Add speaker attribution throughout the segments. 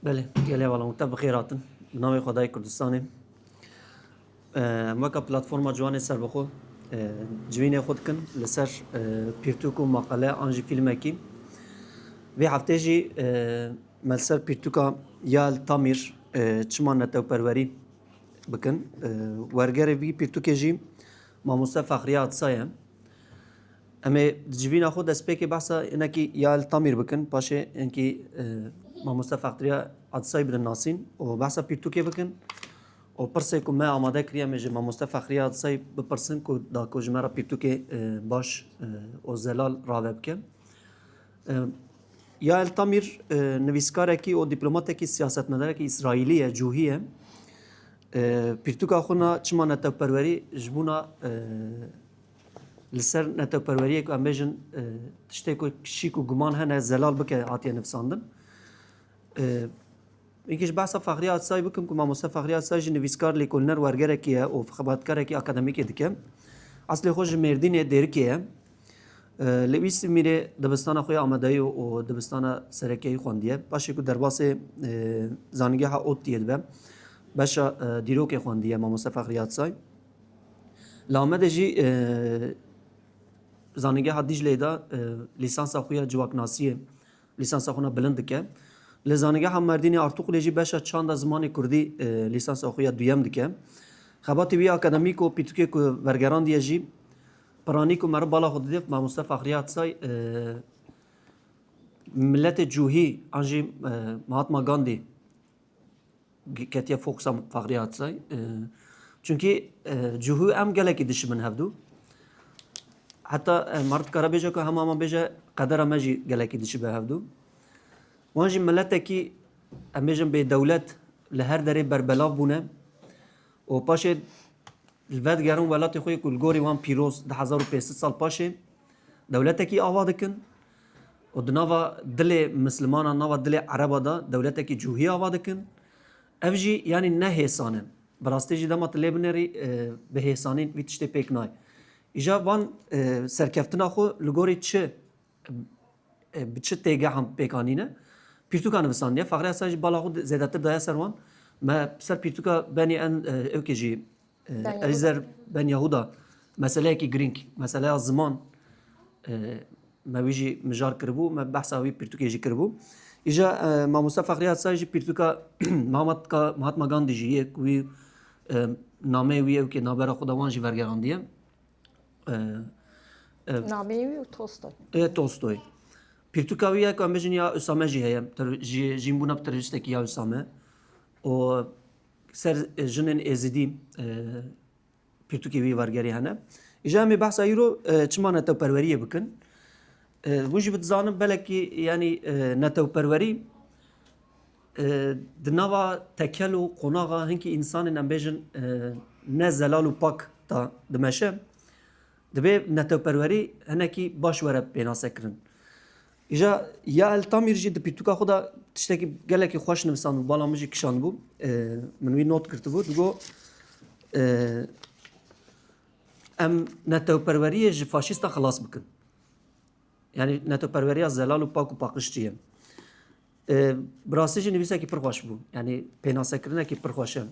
Speaker 1: بله گله والا مکتب بخیراتن نام خدای کردستانی ما که پلتفرم جوان سر بخو جوین خود کن لسر پیرتوک و مقاله آنجی فیلم کی و هفته جی ملسر پیرتوکا یال تامیر چمان نتو پروری بکن ورگره وی پیرتوک جی ما مصطفى فخریات سایم اما جوین خود اسپیک بحثا اینه کی یال تامیر بکن باشه اینکه ما مصطفى فخریات عدسای بدن ناسین و بحثا پیرتوکی بکن و پرسه کو ما آماده کریه میشه ما مصطفى فخریات سای بپرسن کو دا کو جمعه پیرتوکی باش و زلال راوب کن یا التامیر نویسکاره کی و دیپلماته کی سیاستمداره کی اسرائیلیه جوهیه پیرتوکا خونا چما نتو پروری جبونا لسر نتو پروریه که امبیجن تشتی کو شیکو گمان هنه زلال بکه عاطیه نفساندن اینکش بحثا فخریات سای بکم که ما مصطفى فخریات سای نویسکار لیکولنر ورگره کیه و خبراتکاره کی اکادمیک دیگه اصل خوش مردینه دیر کیه لویس میره دبستان خوی آمادهی و دبستان سرکی خواندیه باشه که در باس زانگه ها اوت دید به باشه دیروک خواندیه ما مصطفى فخریات سای لامده جی زانگه ها دیج لیدا لیسانس خوی جواکناسیه لیسانس خونا بلند که لزانگه هم مردینی ارتوق لیجی باشه چند زمان کردی لیسانس خوی دویم دکه خباتی وی اکادمیک و پیتوکی که ورگران دیه جی پرانی کو مر بالا خود دیف ما مصطفى فخریات سای ملت جوهی انجی مهاتما گاندی کتیه فوکسام فخریات سای چونکی جوهی ام گله کی دش من هفدو حتی مرد کرا بیجه که همه ما بیجه قدر ماجی گله کی دش به هفدو وانجی ملت کی امیجن به دولت لهر دری بربلاف بونه و پاشه الواد گرون ولات خوی کلگوری وان پیروز 1500 سال پاشه دولت کی آواز کن و دنوا دل مسلمان نوا دل عرب دا دولت کی جوهی آواز کن افجی یعنی نه حسانه براستی جدا مطلب نری به حسانی ویتشته پیک نای ایجا وان سرکفتنا خو لگوری چه بچه تیگه هم پیکانینه پیرتوکا نویسانیه فقره اساس بالا خود زیادتر دایا سروان ما سر پیرتوکا بنی ان اوکیجی اریزر بن یهودا مسئله کی گرینگ مسئله زمان ما ویجی مجار کربو ما بحث اوی پیرتوکی جی کربو ایجا ما مصطفى فخریات سایجی پیرتوکا مهاتما گاندی جی یک وی نامه وی او که نابرا خداوان جی ورگراندیه
Speaker 2: نامه وی و تولستوی
Speaker 1: تولستوی پیرتوکا وی که امبیجن یا اسامه جی هیم جیم بونا بترجسته کی یا اسامه و سر جنن ازدی پیرتوکی وی ورگری هنه ایجا می بحث ایرو چما نتو پروریه بکن وجی بتزانم بلکی یعنی نتو پروری دنوا تکل و قناغا هنکی انسان نمبیجن نه زلال و پاک تا دمشه دبی نتو پروری هنکی باش وره بیناسه کرن ایجا یا التامیر جی پیرتوکا خدا تشتکی گلکی خوش نویسان و بالا مجی کشان بو منوی نوت کرده بود گو ام نتو پروری جی فاشیستا خلاص بکن یعنی نتو پروری زلال و پاک و پاکشتیه براستی جی نویسه کی پرخوش بو یعنی پیناسه کرنه کی پرخوشه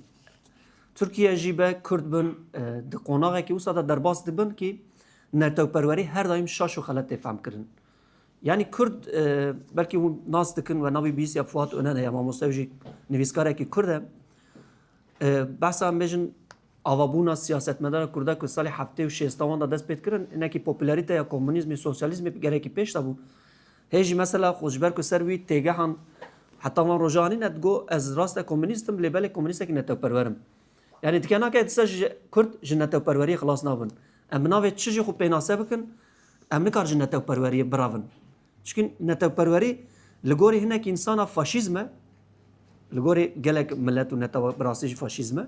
Speaker 1: ترکیه جی به کرد بن د قوناغه کی وساده درباس دبن کی نتو پروری هر دایم شاش و خلط فهم کرن یعنی کرد بلکه اون ناس دکن و نوی بیس یا فوات اونه یا ما مستوجی نویسکاره کی کرده بحثا هم بیشن آوابونا سیاست مدار کرده که سال 76 وان دست پیدا کردن اینه کی پاپولاریته یا کمونیسم سوسیالیسم گره کی پیش تابو هیچ مثلا خوشبر که سروی تیگه هم حتی من رجانی ندگو از راست کمونیستم لیبل کمونیست کی نتو پرورم یعنی دیگه که اتساج کرد جنتو پروری خلاص نابن ام ناوی چیزی خوب پیناسه بکن ام نکار جنتو پروری براون چون نتو پروری لگوری هنه که انسان فاشیزمه لگوری گلک ملت و نتو براسیج فاشیزمه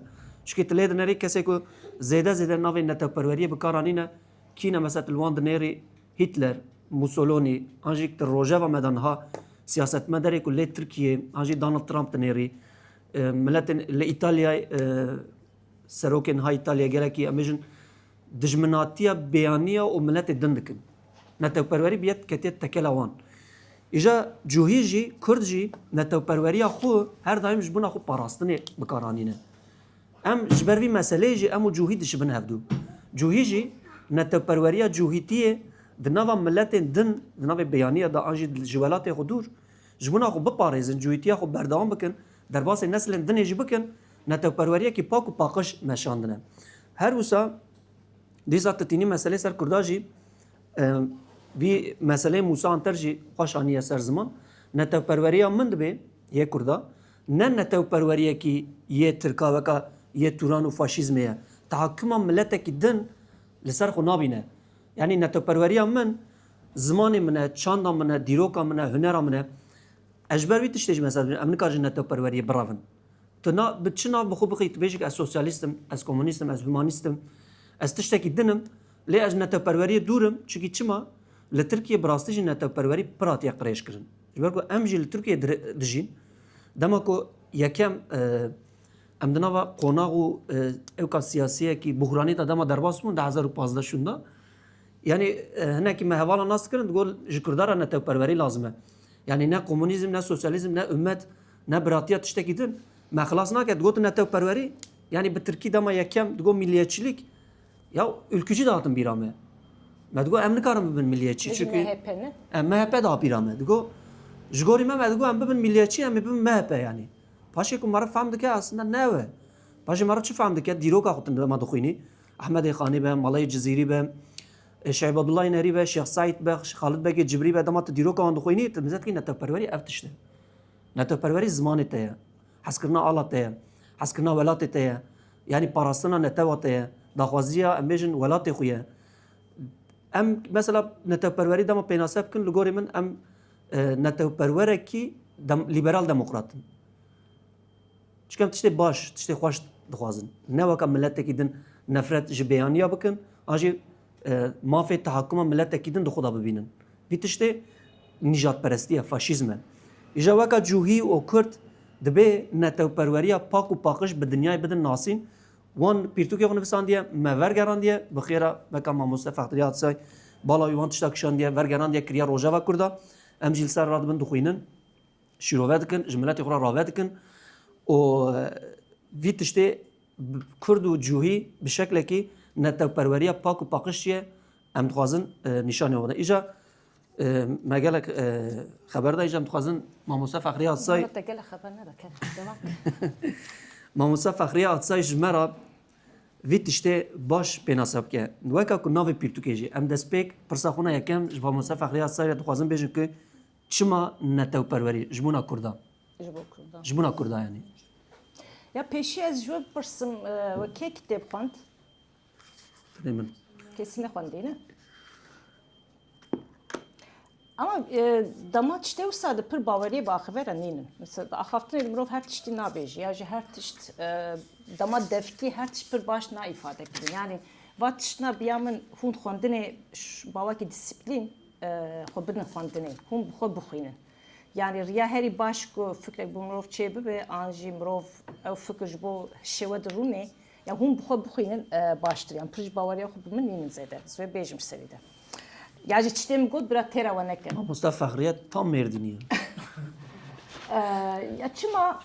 Speaker 1: چون تلید نری کسی که زیاده ناوی نتو پروری بکارانینه کینه مثلا الواند نری هیتلر موسولونی آنجی که روژه و مدنها سیاست مداری که لی ترکیه آنجی دونالد ترامپ تنری ملت لإيطاليا سروکن های ایتالیا گلکی امیجن دجمناتیا بیانیه و ملت دندکن نتو پروری بیت کتیت تکل آوان ایجا جوهی جی کرد جی نتوپروری خو هر دایم جبنا خو پاراستنی بکارانینه ام جبروی مسئله جی امو جوهی دش بن هفدو جوهی جی نتوپروری جوهیتیه دنوا ملت دن دنوا بیانیه دا آنجی جوالات خودور جبنا خو بپارێزن جوهیتیه خو بردوام بکن در باس نسل دنی جی بکن نتوپروری کی پاک و پاکش نشاندنه هر وسا دیزا تتینی مسئله سر کرداجی bir mesele Musa Anterci hoşaniye ser zaman netevperveriya min dibe ye Kurda ne netevperveriye ki ye Tirka veka ye Turan û faşizme ye tahakkuma milleteki din li ser xwe nabîne yani netevperveriya min zimanê min e çanda min e dîroka min e hunera min e ez ji ber vî tiştê jî mesela em nikarin netevperweriyê biravin tu bi çi nav bi xwe bixî tu bêjî ez sosyalîstim ez komûnîstim ez humanîstim ez tiştekî dinim lê ez netevperweriyê dûrim çünkü çima li Tirkiye bi rastî jî netewperwerî pir hatiye qirêjkirin ji ber ku em jî li Tirkiye dijîn dema ku yekem em di nava qonaq û ewka siyasiyekî buhranî de dema derbas bûn di 2015 şunda yani hinekî me hevala nas kirin digor ji Kurdara netewperwerî lazim e yani ne komünîzm ne sosyalîzm ne ümmet ne biratiya tiştekî din me xilas nake digotin netewperwerî yani bi Tirkî dema yekem digot milliyetçilik ya ülkücü dağıtın bir ame me digo em nikarin bibin milliyetçî çünkü
Speaker 2: MHP'nin.
Speaker 1: MHP da bir ame digo ji gorî me digo em bibin milliyetçî em bibin MHP yani paşê ku me re fehm dike aslında ne we paşê me re çi fehm dike dîroka xwe dema dixwînî Ehmedê Xanî be Malayê Cizîrî be Şeib Abdullahê Nerî be Şex Saîd be Xalid Bekê Cibrî be dema tu dîroka wan dixwînî tu bizet kî netewperwerî ev tişt e netewperwerî zimanê te ye hezkirina ala te ye hezkirina welatê te ye yani parastina netewa te ye daxwaziya em bêjin welatê xwe ye em mesela netewperwerî dema pênaseb bikin li gorî min em netewperwerekî liberal demokratin çünkü em tiştê baş tiştê xweş dixwazin ne weka milletekî din nefret ji bêyaniya bikin an jî mafê tehakkuma milletekî din di xwe da bibînin vî tiştê nîjadperestî ye faşîzm e îja weka cûhî û Kurd dibe netewperweriya pak û paqij bi dinyayê bidin nasîn wan pîrtûkê xwe nivisandiye me vergerandiye bi xêra veka Mamoste Fextiriya Atisay bala wî wan tişta kişandiye vergerandiye kiriya Rojava Kurda em jî li ser radibin dixwînin şîrove dikin ji milletê xwe re rave dikin û vî tiştê Kurd û cûhî bi şeklekî netewperweriya pak û paqij ye em dixwazin nîşanê xwe de îja me gelek xeber da îja em dixwazin Mamoste Fextiriya Atisay
Speaker 2: Te gele haber ne dakika. Devam.
Speaker 1: Mamoste Fextiriya Atisay ji me re vî tiştê baş pênaseb bike weka ku navê pîrtûkê jî em destpêk pirsa xwe ne yekem ji Mamoste Fextiriya Atisay re dixwazin bêjin ku çima netewperwerî ji bûna Kurda
Speaker 2: Ji bo Kurdan.
Speaker 1: ji bûna Kurda yani
Speaker 2: Ya peşi ez jwe pirsım ve kê kitêb xwend
Speaker 1: Tidê min
Speaker 2: kesî nexwendîne. Ama dema tiştê wisa di pir baweriyê baxivera nînin. Mesela axaftinê mirov her tiştî nabêje ya ji her tişt dema devkî her tişt pir baş naîfade kirin. Yani va tiştna biya min hûn xwendinê bawekî disiplîn xwe bidin xwendinê hûn bi xwe bixwînin. Yani riya herî baş ku fikrek bu mirov çê bibe an jî mirov ew fikir ji bo şêwe di rûnê ya hûn bi xwe bixwînin baştir. Yani pir ji baweriya xwe bi min nînin zêde. Ez vê bêjim serî de. Ya ji tiştê min got bira têra we neke.
Speaker 1: Mamoste Fextiriya tam mêrdînî ye
Speaker 2: Ya çima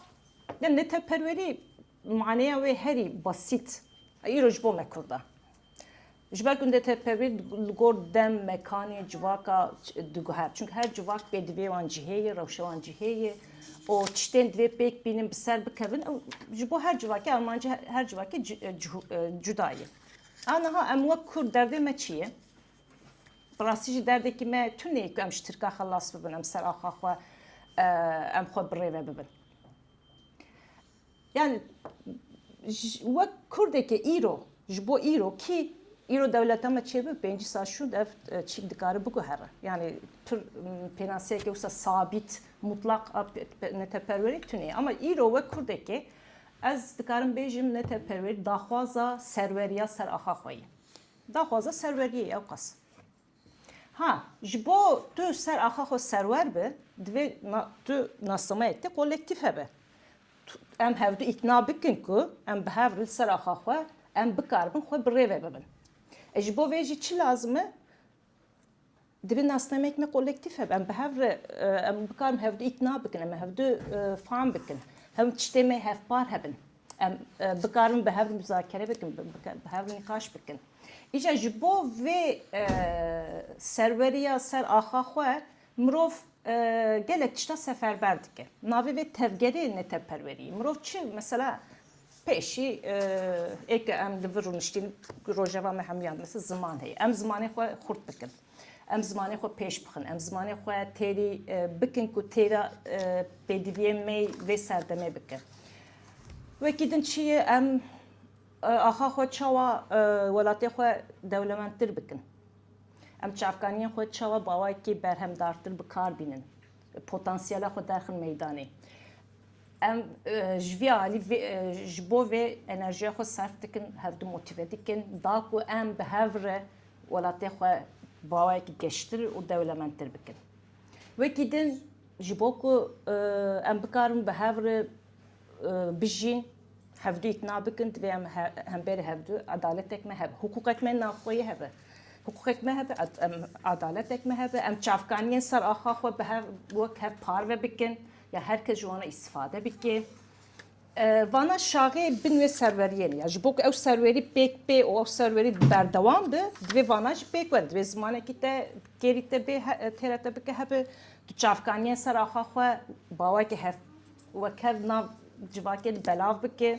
Speaker 2: ya netewperwerî maneya wê herî basît. Îro ji bo me Kurda. Ji ber ku netewperwerî li gor dem, mekanê, civaka diguher. Çünkü her civak bê divê wan cihêye, rewşa wan cihêye. O tiştên divê pêk bînin bi ser bikevin. Ji bo her civakê Almancı her civakê cuda ye. Aniha em wek Kurd derdê me çi ye? Birastî jî derdekî me tunê ku em ji Tirka xelas bibin, em ser axa xwe em xwe bi rêve bibin. Yani wek Kurdekê îro ji bo îro kî îro dewleta me çêbir pêncî sal şû ev çîk dikare biguhere. Yani pir pênasiyekê wisa sabît mutlaq netewperwerî tunê ama îro wek Kurdekê ez dikarim bêjim netewperwerî daxwaza serweriya ser axa xwe ye. Daxwaza serweriyê ew qas. Ha, ji bo tu ser axa xwe serwer bi, divê tu nasameyekî kolektif hebe. Em hevdû îkna bikin ku em bi hev li ser axa xwe em bikaribin xwe bi rêve bibin. Ji bo vê jî çi lazim e? دبی ناسنامه که کولکتیف هم به هفر بکارم هفته ikna بکن هم هفته فهم بکن هم تشتمه هفبار هبن بکارم به هفته مذاکره بکن به هفته نقاش بکن ایجا جبو و سروریا سر آخا خواه مروف gelek tişta seferber dike. Navi ve tevgeri ne teperveri. Mrov çi mesela peşi ek em livrun iştin rojava me hem yanması zaman hey. Em zamanı xwe xurt bikin. Em zamanı xwe peş bikin. Em zamanı xwe teri bikin ku tera pediviye me ve serdeme bikin. Ve gidin çi em aha xwe çawa welatê xwe dewlementtir bikin. Em çavkaniyên xwe çawa bawayekî berhemdartir bi kar bînin. Potansiyela xwe derxin meydanê. Em ji vê alî ji bo vê enerjiya xwe serf dikin, hevdû motive dikin, da ku em bi hev re welatê xwe bawayekî geştir û dewlementtir bikin. Wekî din ji bo ku em bikarin bi hev re bijîn, hevdû ikna bikin, divê em hemberî hevdû adaletek me hebe, hukukek me navxweyî hebe. حقوقك ما هبه عدالتك ما هبه ام چافکانین سر آخا خو به وک هر پارو بکن یا هر کس جوانا استفاده بکه وانا شاغه بن و سروریه یا جبوک او سروری بیک بی او سروری بردوام به دوی واناج بیک و دوی زمانه کی ته گریته به ترته بکه هبه تو چافکانین سر آخا خو باوا که هف وک هر نا جواکه بلاو بکه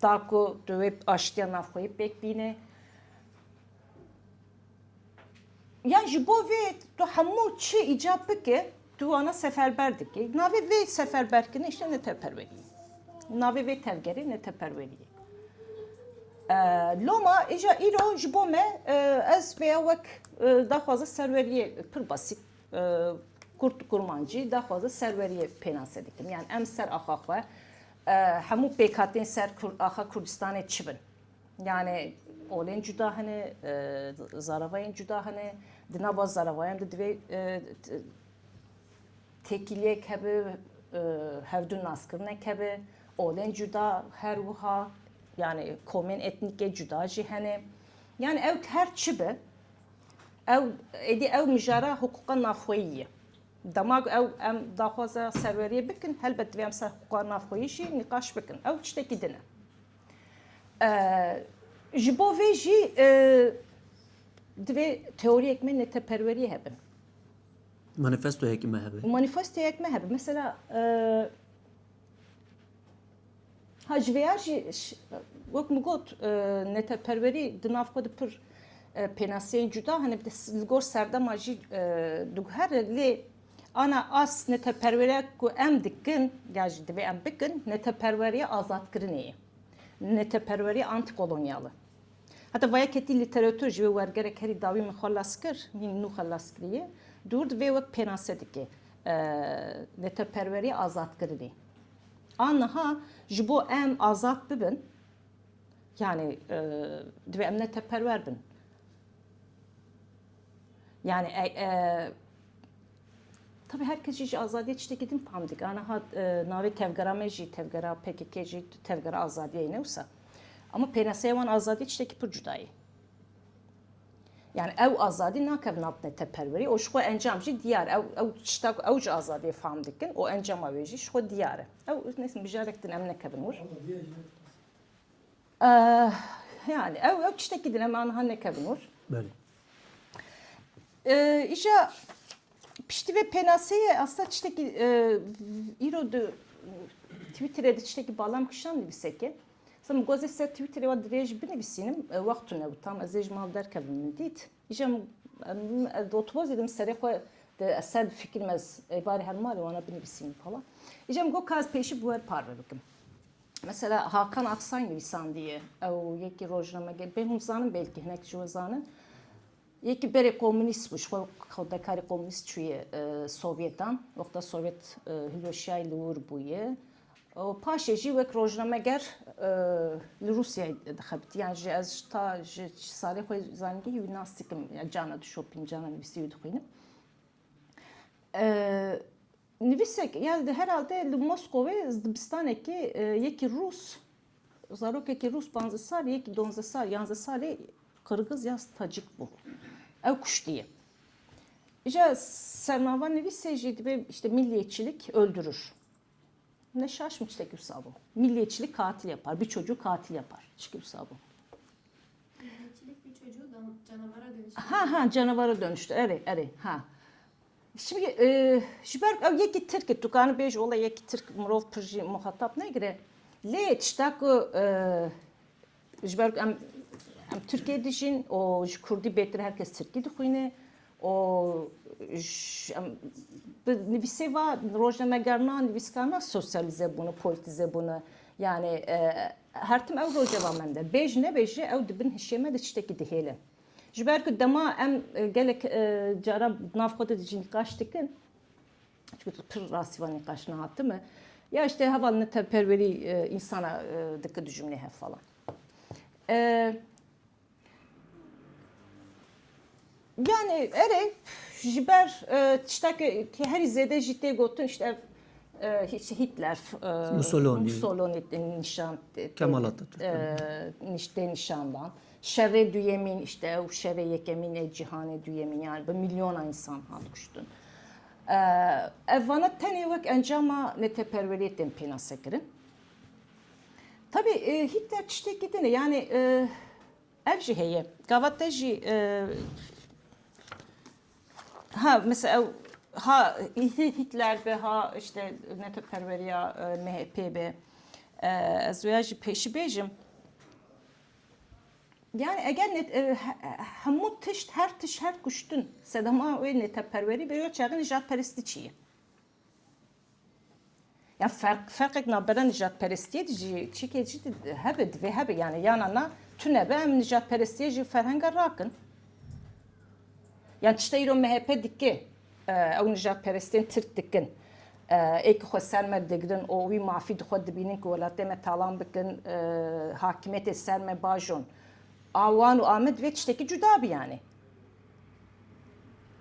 Speaker 2: داکو دوی اشتیا نافوی بیک بینه yani ji bo vê tu hemû çi îcab bike tu wana seferber dike navê vê seferberkirine işte ne teperwerî navê vê tevgerî ne teperwerî loma îja îro ji bo me ez vêya wek daxwaza serweriyê pir basît kurt kurmancî daxwaza serweriyê pênase dikim yani em ser axa xwe hemû pêkhatên ser axa Kurdistanê çi bin yani olên cuda hene zaravayên cuda hene di nava zaravayên de divê tekiliyek hebe hevdû naskirinek hebe olên cuda her wiha yani komên etnîkê cuda jî hene yani ew her çi be ew êdî ew mijara huquqa navxweyî ye demak ew em daxwaza serweriyê bikin helbet divê em ser huquqa navxweyî jî nîqaş bikin ew tiştekî din e ji bo vê jî divê teoriyek me neteperweriyê hebin.
Speaker 1: Manifestoyekî me hebe.
Speaker 2: Manifestoyek me hebe. Mesela ji vêya jî wek min got neteperwerî di nav xwe di pir pênaseyên cuda hene bi li gor serdema jî diguhere lê ana as neteperweriyek ku em dikin ya jî divê em bikin neteperweriya azadkirinê ye. Neteperweriya antikolonyalı. Hatta vaya ketî literatür ji wê wergerek herî dawî min xwelas kir min nû xwelas kiriye dûr divê wek pênase dike neteperweriya azadkirinê aniha ji bo em azad bibin yani divê em neteperwer bin yani tabii herkes jî azadiye tiştekî din pam dik aniha navê tevgera me jî tevgera PKK jî tevgera azadiyê ne wisa ama pênaseya wan azadî tiştekî pir cuda ye yani ew azadî nakevin nav neteperwerî o ji xwe encam jî diyar ew tişta ew ji azadiyê fam dikin o encama wê jî ji xwe diyar e ew neyse bijarek din em nekevin wir yani ew tiştekî din em aniha nekevin wir îja piştî vê pênaseyê aslında tiştekî îro di Twitterê di tiştekî balam kişan nivîseke Sam gozê ser Twitterê wa dirêj binivîsînim wextu ne tam ez ê ji mal derkevim min dît îja otobozê dim serê xwe de ser fikrim ez êvarê her malê wana binivîsînim falan îja min got kaz pêşî bu wer parve bikim mesela Hakan Aksay nivîsandiye ew yekî rojnamegê bên hûn zanin belkî hinek ji we zanin yekî berê komünîst bû ji xwe xwedekarî komünîst çûye Sovyetan wexta Sovyet hilweşiyayê li wir bûye paşê jî wek rojnameger li Rusyayê dixebit yani ji ez ta ji salê xwe zanîngehî wî nas dikim cana dişopîn cana nivîsî wî dixwînim nivîsek yani herhalde li Moskowê dibistanekî yekî Rus zarokekî Rus 15 sal yekî 12 sal 11 salê Qırgız ya Tacik bû ew kuştiye İşte Sernava Nevise jidbe işte milliyetçilik öldürür. Ne şaşmış işte Gülsabo. Milliyetçilik katil yapar. Bir çocuğu katil yapar. Gülsabo.
Speaker 3: Milliyetçilik bir çocuğu canavara dönüştürür.
Speaker 2: Ha canavara dönüştü. Evet ha. Şimdi jiber ev yeki Türk tukanı bej ola yeki Türk mrov proje muhatap ne gire. Le tiştaku jiber em Türkiye dijin o Kurdi betir herkes Türkiye dixuyne o nivise va rojname gerna niviskana sosyalize bunu politize bunu yani her tim ev rojava mende bej ne beji ev dibin hişeme de tişteki dihele. Jiber ku dema em gelek cara navxoda dijin kaç dikin çünkü pır rasivani kaçna hattı mı ya işte havalını perveri insana dıkı cümle hep falan. Yani jiber işte ki her izlede ciddi gotun işte Hitler, Mussolini nişan,
Speaker 1: Kemal Atatürk.
Speaker 2: işte nişandan. Şerre düyemin işte o şerre yekemin cihane düyemin yani bu milyona insan halkuştun. Evvana tenevek encama ne teperveriyetten pena sekirin. Tabii Hitler işte gidene yani evci heye gavateji ha mesela ha Hitler be ha işte ne teperveriya MHP be azviyajı peşi bejim yani eğer net hamu tişt her kuştun sedama ve ne teperveri be yo çağın nijat peristiçiyi ya fark naberen nijat peristiye dici çikeci hebed ve habe yani yanana tünebe em nijat peristiye ferhanga rakın yani işte İran MHP dikke ev nijat perestin Türk dikin ek xserme digrin o vi mafi xod dibinin ki welatê me talan bikin hakimiyetê ser me bajon awan û Ahmed ve tiştekî cuda bi yani.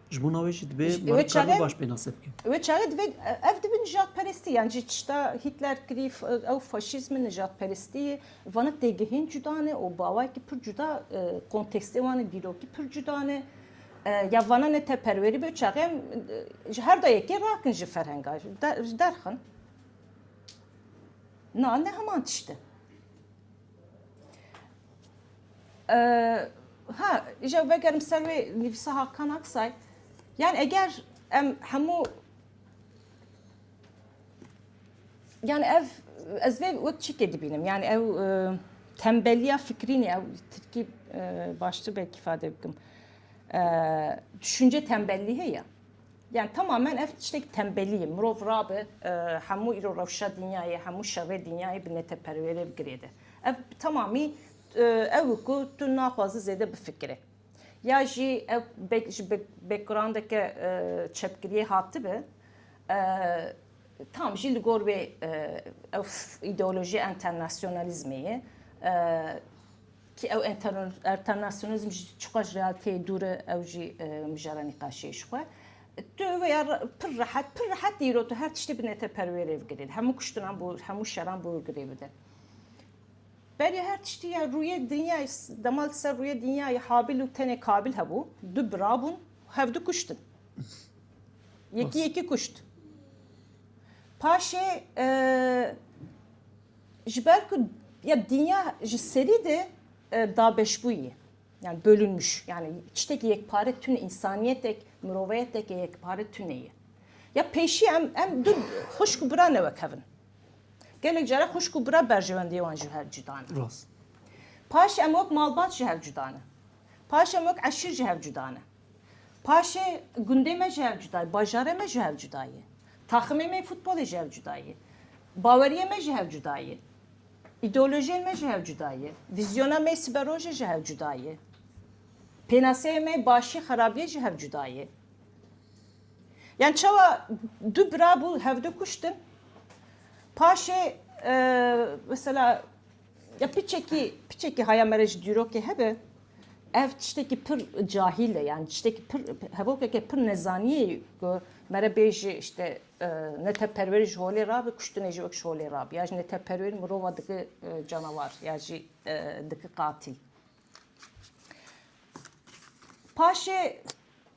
Speaker 1: Ji bo navê jî dibe
Speaker 2: Evet,
Speaker 1: marî
Speaker 2: çare-
Speaker 1: karî baş pênasê bikin.
Speaker 2: Ve çare ve ev dibin nijat peresti yani işte Hitler krif ev faşizmi nijat peresti vanı tegihin cudane o bavay ki pür cuda kontekste vanı diloki pür cudane ya vana ne teperveri be çağım her dayeki rakın ji ferhenga derxin ne hemen işte ha işte vegerim serve nifsa Hakan Aksay yani eğer em hamu yani ev ezve vek çike benim yani ev tembelliya fikrini ev Türkiye başta belki ifade ettim düşünce tembelliği ya yani tamamen ev işte tembelliği mrov rabe hamu iro ravşa dünyayı hamu şave dünyayı bir nete pervere giredi ev tamamı ev ku tu nafazı zede bir fikri ya ji ev background'daki çepkiriye hattı be tam jil gor ve ev ideoloji internasyonalizmi ki ev internasyonalizm çok realite dure ev ji müjarani kaşe şuha tu veya pır rahat diro tu her tişte binete pervere evgirir hemu kuştunan bu hemu şaran bu evgirir beri her tişte ya rüye dünya damal ser rüye dünyayı habil u tene kabil hebu du brabun hevdu kuştun yeki kuşt paşe jiberku ya dünya seri de daha beşbuyi yani bölünmüş yani içteki yekpare tüm insaniyetek müruvveyetek yekpare tüneyi ya peşi em dur hoş kubra ne vakavın gelek jara hoş kubra berjevendi wan her cüdan
Speaker 1: Rast.
Speaker 2: paş em yok malbat her cüdan paş em yok aşir her cüdan paşe gündeme her cüday bajareme her cüdayı takımeme futbol her cüdayı baveriyeme her cüdayı ideoloji me her cüdayı vizyona me siberoje her cüdayı penase me başı harabiye her cüdayı yani çava du brabu hevde kuştun paşe mesela ya piçeki hayamereci diyor ki hebe ev tişteki pır cahille yani tişteki pır hevokeke pır nezaniye mere beji işte ne teperveri jole rabi kuştun eji ok jole rabi yani ne teperveri murova dıkı canavar yani dıkı katil paşe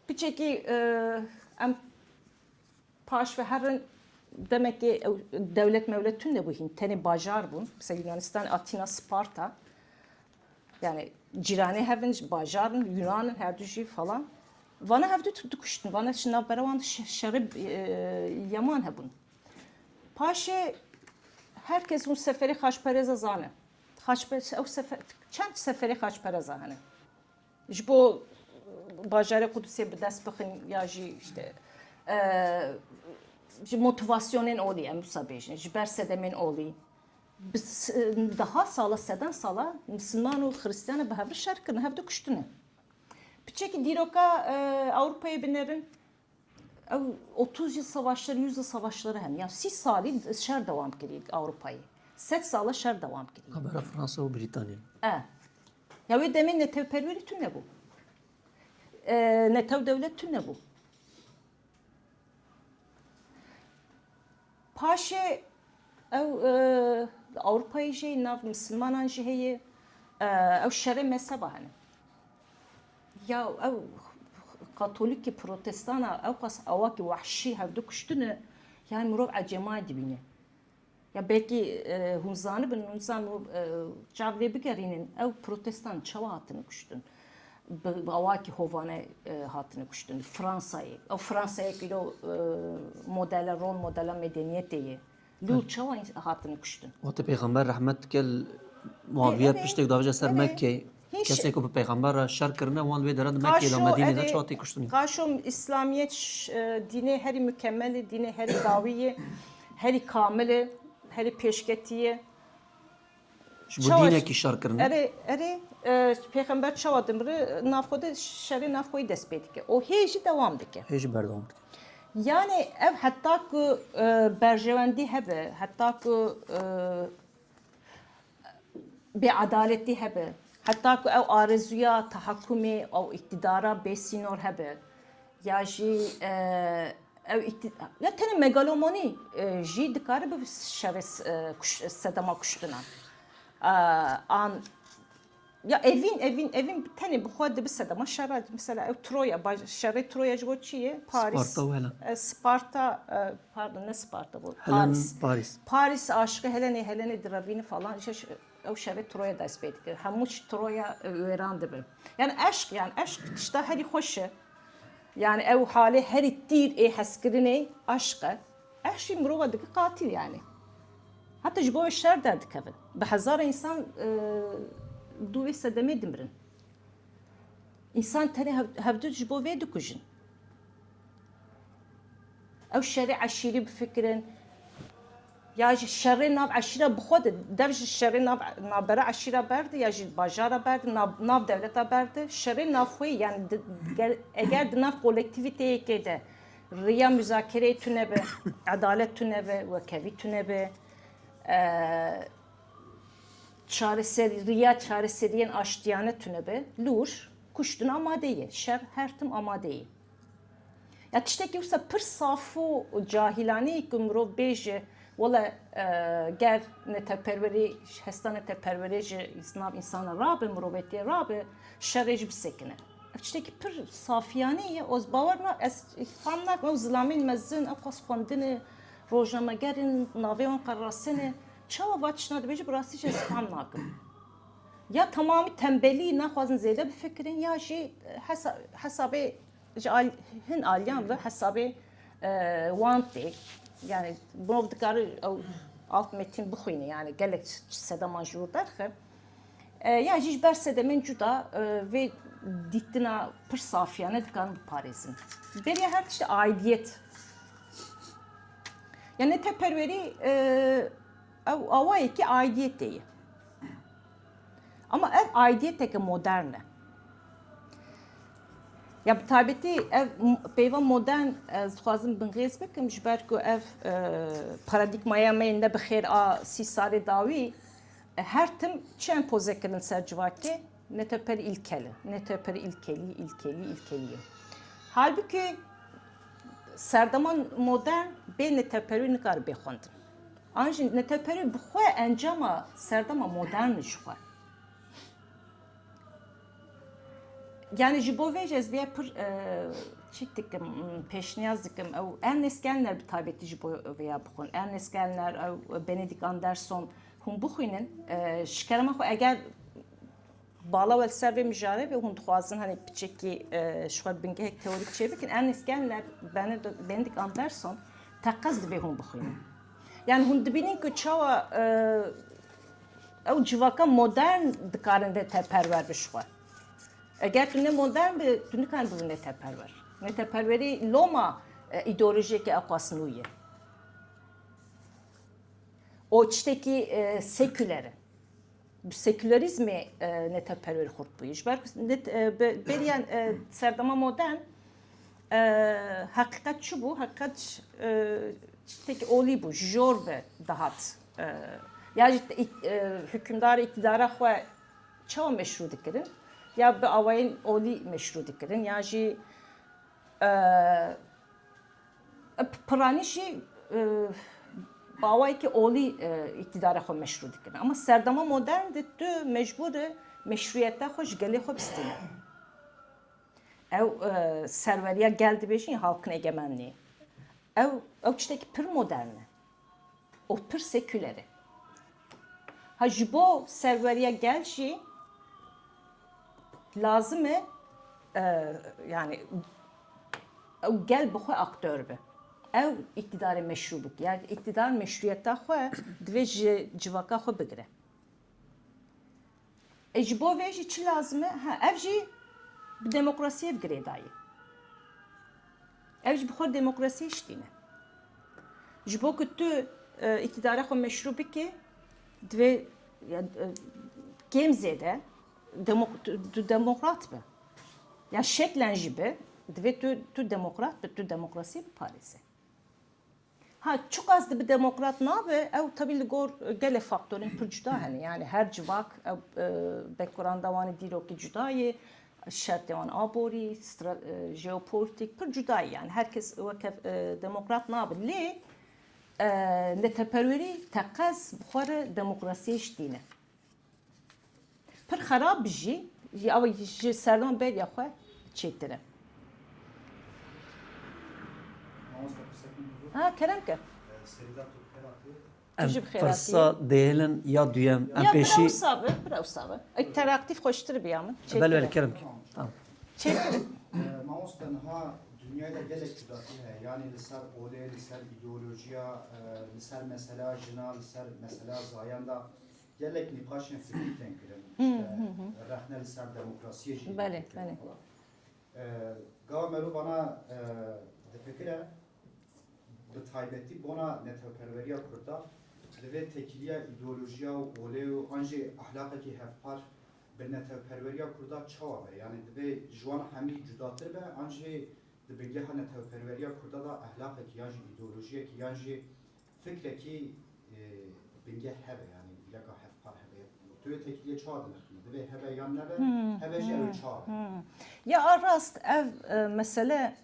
Speaker 2: Piçeki em paş ve her demek ki devlet mevletün de bu hin. Teni bajar bun. Mesela Yunanistan, Atina, Sparta. Yani cirane hevin bajarın, Yunan'ın her düşü falan. Vana hevde tukuştun. Vana şınav beravan şarı yaman hebun. Paşe herkes un seferi haşpereza zane. Haşpereza o sefer çend seferi haşpereza hani. Jbo bajare Kudüs'e bir dest bakın ya işte motivasyonun oluyor musabejin. Jber sedemin oluyor. Biz daha sala seden sala Müslüman ve Hristiyan be hevri şarkını hevde kuştunu. Piçeki diroka Avrupa'ya binerin 30 yıl savaşları, 100 yıl savaşları hem. Yani 6 salı şer devam ediyor Avrupa'yı. 7 sala şer devam ediyor.
Speaker 1: Habera Fransa ve Britanya.
Speaker 2: Ya ve demin netev perveri tüm ne bu? Netev devlet tüm ne bu? Paşe Avrupa'yı şey, nav Müslümanan şeyi ev şer'e mezheba hani. Ya ev Katolik ki Protestana ev kas avaki vahşi hevde kuştunu yani murov acema dibine. Ya belki hunzanı ben hunzan çavre bigerinin ev Protestan çava hatını kuştun. Avaki hovane hatını kuştun. Fransa'yı. O Fransa'ya kilo modele, rol modele medeniyeti. Lur çava hatını kuştun.
Speaker 1: Vate peygamber rahmet kel muaviyet piştek davacı ser Mekke. Kese ko peygamber şer kirne wan ve derad Mekke ile Medine'de çatı kuştun.
Speaker 2: Kaşum İslamiyet dini heri mükemmeli, dini heri daviye, heri kamili, heri peşketiye.
Speaker 1: Bu dine ki şer kirne.
Speaker 2: Peygamber çavadımrı nafkoda şerri nafkoyu despedike. O heji devam dike.
Speaker 1: Heji berdam.
Speaker 2: Yani ev hatta ki berjevendi hebe, hatta ki bir adaleti hebe, hatta ki ev arzuya, tahakkumi, o iktidara besinor hebe. Ya ji ev iktidar, ya tane megalomani ji dikare bir şeres sedama kuştuna. An ya evin bir tane bu kadar bir sedama şerat mesela ev Troya, şerat Troya jo çiye Paris.
Speaker 1: Sparta ve Helen.
Speaker 2: Sparta pardon ne Sparta bu?
Speaker 1: Helen Paris.
Speaker 2: Paris aşkı Helene Dravini falan işte o şerat Troya da ispettik. Hamuç Troya öğrendi bir. Yani aşk işte hadi hoşu. Yani ev hali her ittir haskirine aşkı. Aşkı muruvadaki katil yani. Hatta bu işler derdik evin. Be hazar insan duvê sedemê dimirin. İnsan tenê hevdû ji bo vê dikujin. Ew şerê eşîrî bifikirin. Ya ji şerê nav eşîra bi xwe de dev ji şerê navbera eşîra berdi ya ji bajara berdi nav devleta berdi. Şerê navxwe yani eger di nav kolektiviteyekê de riya müzakereyê tune be, adalet tune be, wekevî tune be. Riya çareseriyen aştiyane tünebe, lur, kuştun amadeyi, şer her tım amadeyi. Ya tişteki yoksa pır safu cahilani kumro beje, valla ger neteperveri, hestane teperverici insana rabe, murobetiye rabe, şerrej bisekine. Tişteki pır safiyani, oz bavarna, famnak, o zlamin mezzin, akos fandini, rojnama gerin, naveon karrasini, çava vaçna dibeci burası şey fam nakım. Ya tamamı tembelliği naxwazın zede bir fikrin ya şey hesabı hin alyan ve hesabı want de yani bunu dikarı alt metin bixwîne yani gelek sedama jur derxe ya jiş ber sedemin cuda ve dittina pir safiyane dikan Paris'in. Beriye her işte aidiyet. Yani teperveri avayı ki aidiyet değil. Ama ev aidiyet moderne. Ya tabiati ev peyva modern xwazim bingêz bikim ji ber ku ev paradigmaya me ne bixêr a 30 salê dawî her tim çi empoze kirin ser civakê neteper ilkeli. Neteper ilkeli. Halbuki serdaman modern bê neteperî nikar bêxwendin. Anjin neteperî bi xwe encama serdama modern ji xwe. yani ji bo vê ez vê pir çik dikim pêşniyaz dikim ew em neskenler bi taybetî ji bo vêya bixwin em neskenler ew Benedict Anderson hûn bixwînin ji kerema xwe eger bala wel ser vê mijare ve hûn dixwazin hani piçekî ji xwe bingehek teorîk çêbikin em neskenler Benedict Anderson teqez divê hûn bixwînin yani hûn dibînin ku çawa ew civaka modern dikarin vê teperwer bi ji xwe eger tu ne modern bi tu nikan bibî neteperwer neteperwerî loma îdeolojiyekî ew xwastin û ye o tiştekî seküler sekülerizmê neteperwerî xurt bûye ji ber beriyan serdema modern haqiqet çi bû haqiqet tiştekî olî bû jor ve dahat ya jî hükümdarê iktidara xwe çawa meşru dikirin ya bi awayên olî meşru dikirin ya jî piranî jî bi awayekî olî iktidara xwe meşru dikirin ama serdema modern de tu mecbûr e meşruiyeta xwe ji gelê xwe bistîne ew serveriya gel dibêjin halkın egemenliği ew tiştekî pir modern e o pir seküler e ha ji bo serveriya gel jî lazım e yani ew gel bi xwe aktör be ew iktidarê meşru bike yani iktidar meşruiyeta xwe divê ji civaka xwe bigire ji bo vê jî çi lazim e ev jî bi demokrasiyê girêdayî ev jî bi xwe demokrasiyê iştîne ji bo ku tu iktidara xwe meşru bike divê kêm zêde tu demokrat be ya şeklen jî be divê tu demokrat be tu demokrasiyê biparêze ha çok az dibe demokrat nabe ew tabii li gor gelê faktorên pir cuda hene yani her civak backgrounda wanê dîrokî cuda ye şertê wan aborî jeopolitik pir cuda ye yani herkes weke demokrat nabe lê neteperwerî teqez bi xwe re demokrasiyê iştîne pir xerab jî ji serdema beriya xwe çêtir e ha kerem ke
Speaker 1: Em
Speaker 2: Tujib xêratî.
Speaker 1: pirsa dêhilin ya duyem em
Speaker 2: ya
Speaker 1: pêşî
Speaker 2: bravo sabe interaktif xoştir biya min
Speaker 1: belê kerim ki tamam
Speaker 2: çêtir
Speaker 4: Mamos tenha dünyayla gelek cudakî heye yani li ser olê li ser îdeolojiya li ser mesela jina li ser mesela zayanda gelek nîqaşên fikrî tên kirin rehne li ser demokrasiyê jî
Speaker 2: Belê, belê.
Speaker 4: Gava mero bana difikire bi taybetî bona neteperweriya Kurda divê tekiliya îdeolojiya û olê û an jî ahlaqekî hevpar bi neteperweriya Kurda çawa be yani divê ji wan hemî cudatir be an jî di bingeha neteperweriya Kurda da ahlaqekî yan jî îdeolojiyekî yan jî fikrekî bingeh hebe yani yeka hevpar hebe divê tekiliye çawa dinirxîne divê hebe yan nebe hebe jî ew çawa be
Speaker 2: ya rast ev mesele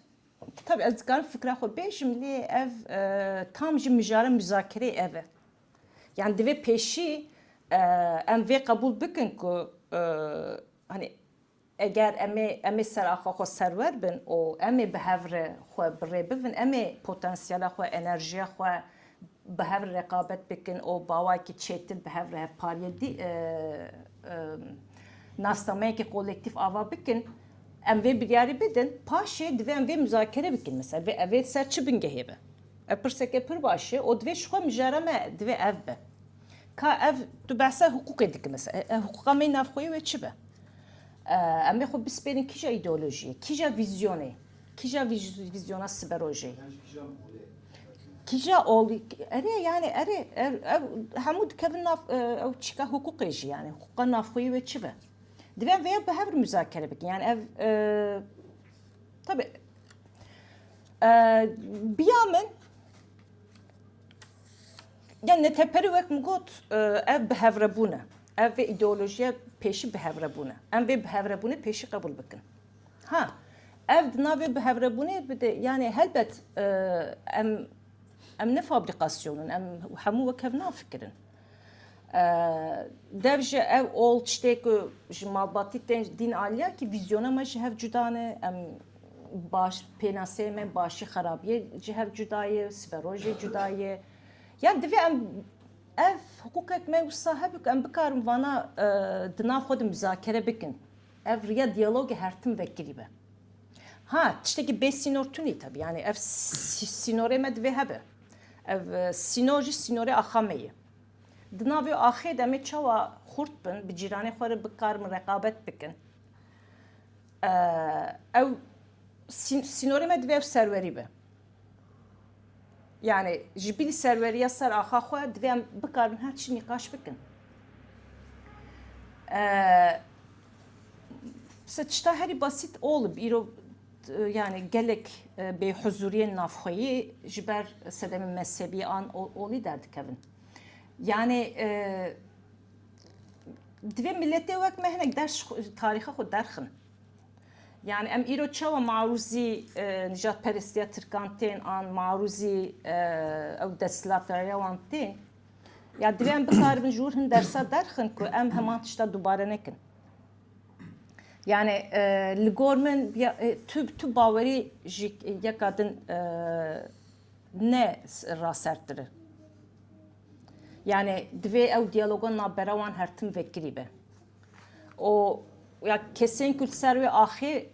Speaker 2: tabii ez dikarim fikra xwe bêjim lê ev tam ji mijara müzakerê ev e yani divê pêşî em vê qebûl bikin ku hani eger em ê seraxa xwe serwer bin û em ê bi hev re xwe birê bivin em ê potansiyela xwe enerjiya xwe bi hev reqabet bikin û bawayekî çêtir bi hev re hevpariyê nastameyekî kolektif ava bikin em vê biryarî bidin paşê divê em vê müzakere bikin mesela vê ev ê ser çi bingehê be ev pirseke pir baş e û divê ji xwe mijara me divê ev be ka ev tu behsa hukukê dikin mesela hukuka me navxweyî wê çi be em ê xwe bispêrin kîja îdeolojiyê kîja vizyonê kîja vizyona siberojê
Speaker 4: yani jî kijan olê
Speaker 2: kîja olî erê yani erê ev hemû dikevin nav ew çîka hukukê jî yani hukuka navxweyî wê çi be divê em vêya bi hev müzakere bikin yani ev tabii biya min yani neteperî wek min got ev bi hevrebûn e ev vê îdeolojiya pêşî bi hevrebûn e em vê bi hevrebûnê pêşî qebûl bikin ha ev di navê bi hevrebûnê bide yani helbet em ne fabrikasyonun em hemû wek hev nafikirin dev ji ev ol tiştek ji malbatî din aliya ki vizyona me ji hev cuda ne em baş pênaseyê me başî xerabiye ji hev cuda ye sfero jê cuda ye yani divê em ev hukukek me wisa hebûk em bikarin vana di nav xwe de müzakere bikin ev riya diyalogê hertim vekirî be ha tiştekî bê sînor tunî tabii yani ev sînorê me divê hebe ev sînor jî sînorê axa me ye di navê axê de em çawa xurt bin bi cîranê xwe re bikarin reqabet bikin ew sînorê me divê ev serwerî be yani ji bilî serweriya ser axa xwe divê em bikarin her çi nîqaş bikin tişta herî basît olib îro yani gelek bêhuzuriyên navxweyî ji ber sedemên mezhebî an olî derdikevin yani divê milletê wek me hinek ders tarixa xwe derxin yani em îro çawa marûzî nijadperestiya Tirkan tên an marûzî ew desthilatdariya wan tên ya divê em bikaribin ji wir hin dersa derxin ku em heman tişta dubare nekin yani li gor min tu bawerî ji yeka din ne rasertire yani divê ew diyaloga navbera wan hertim vekirî be o ya kesên ku ser wê axê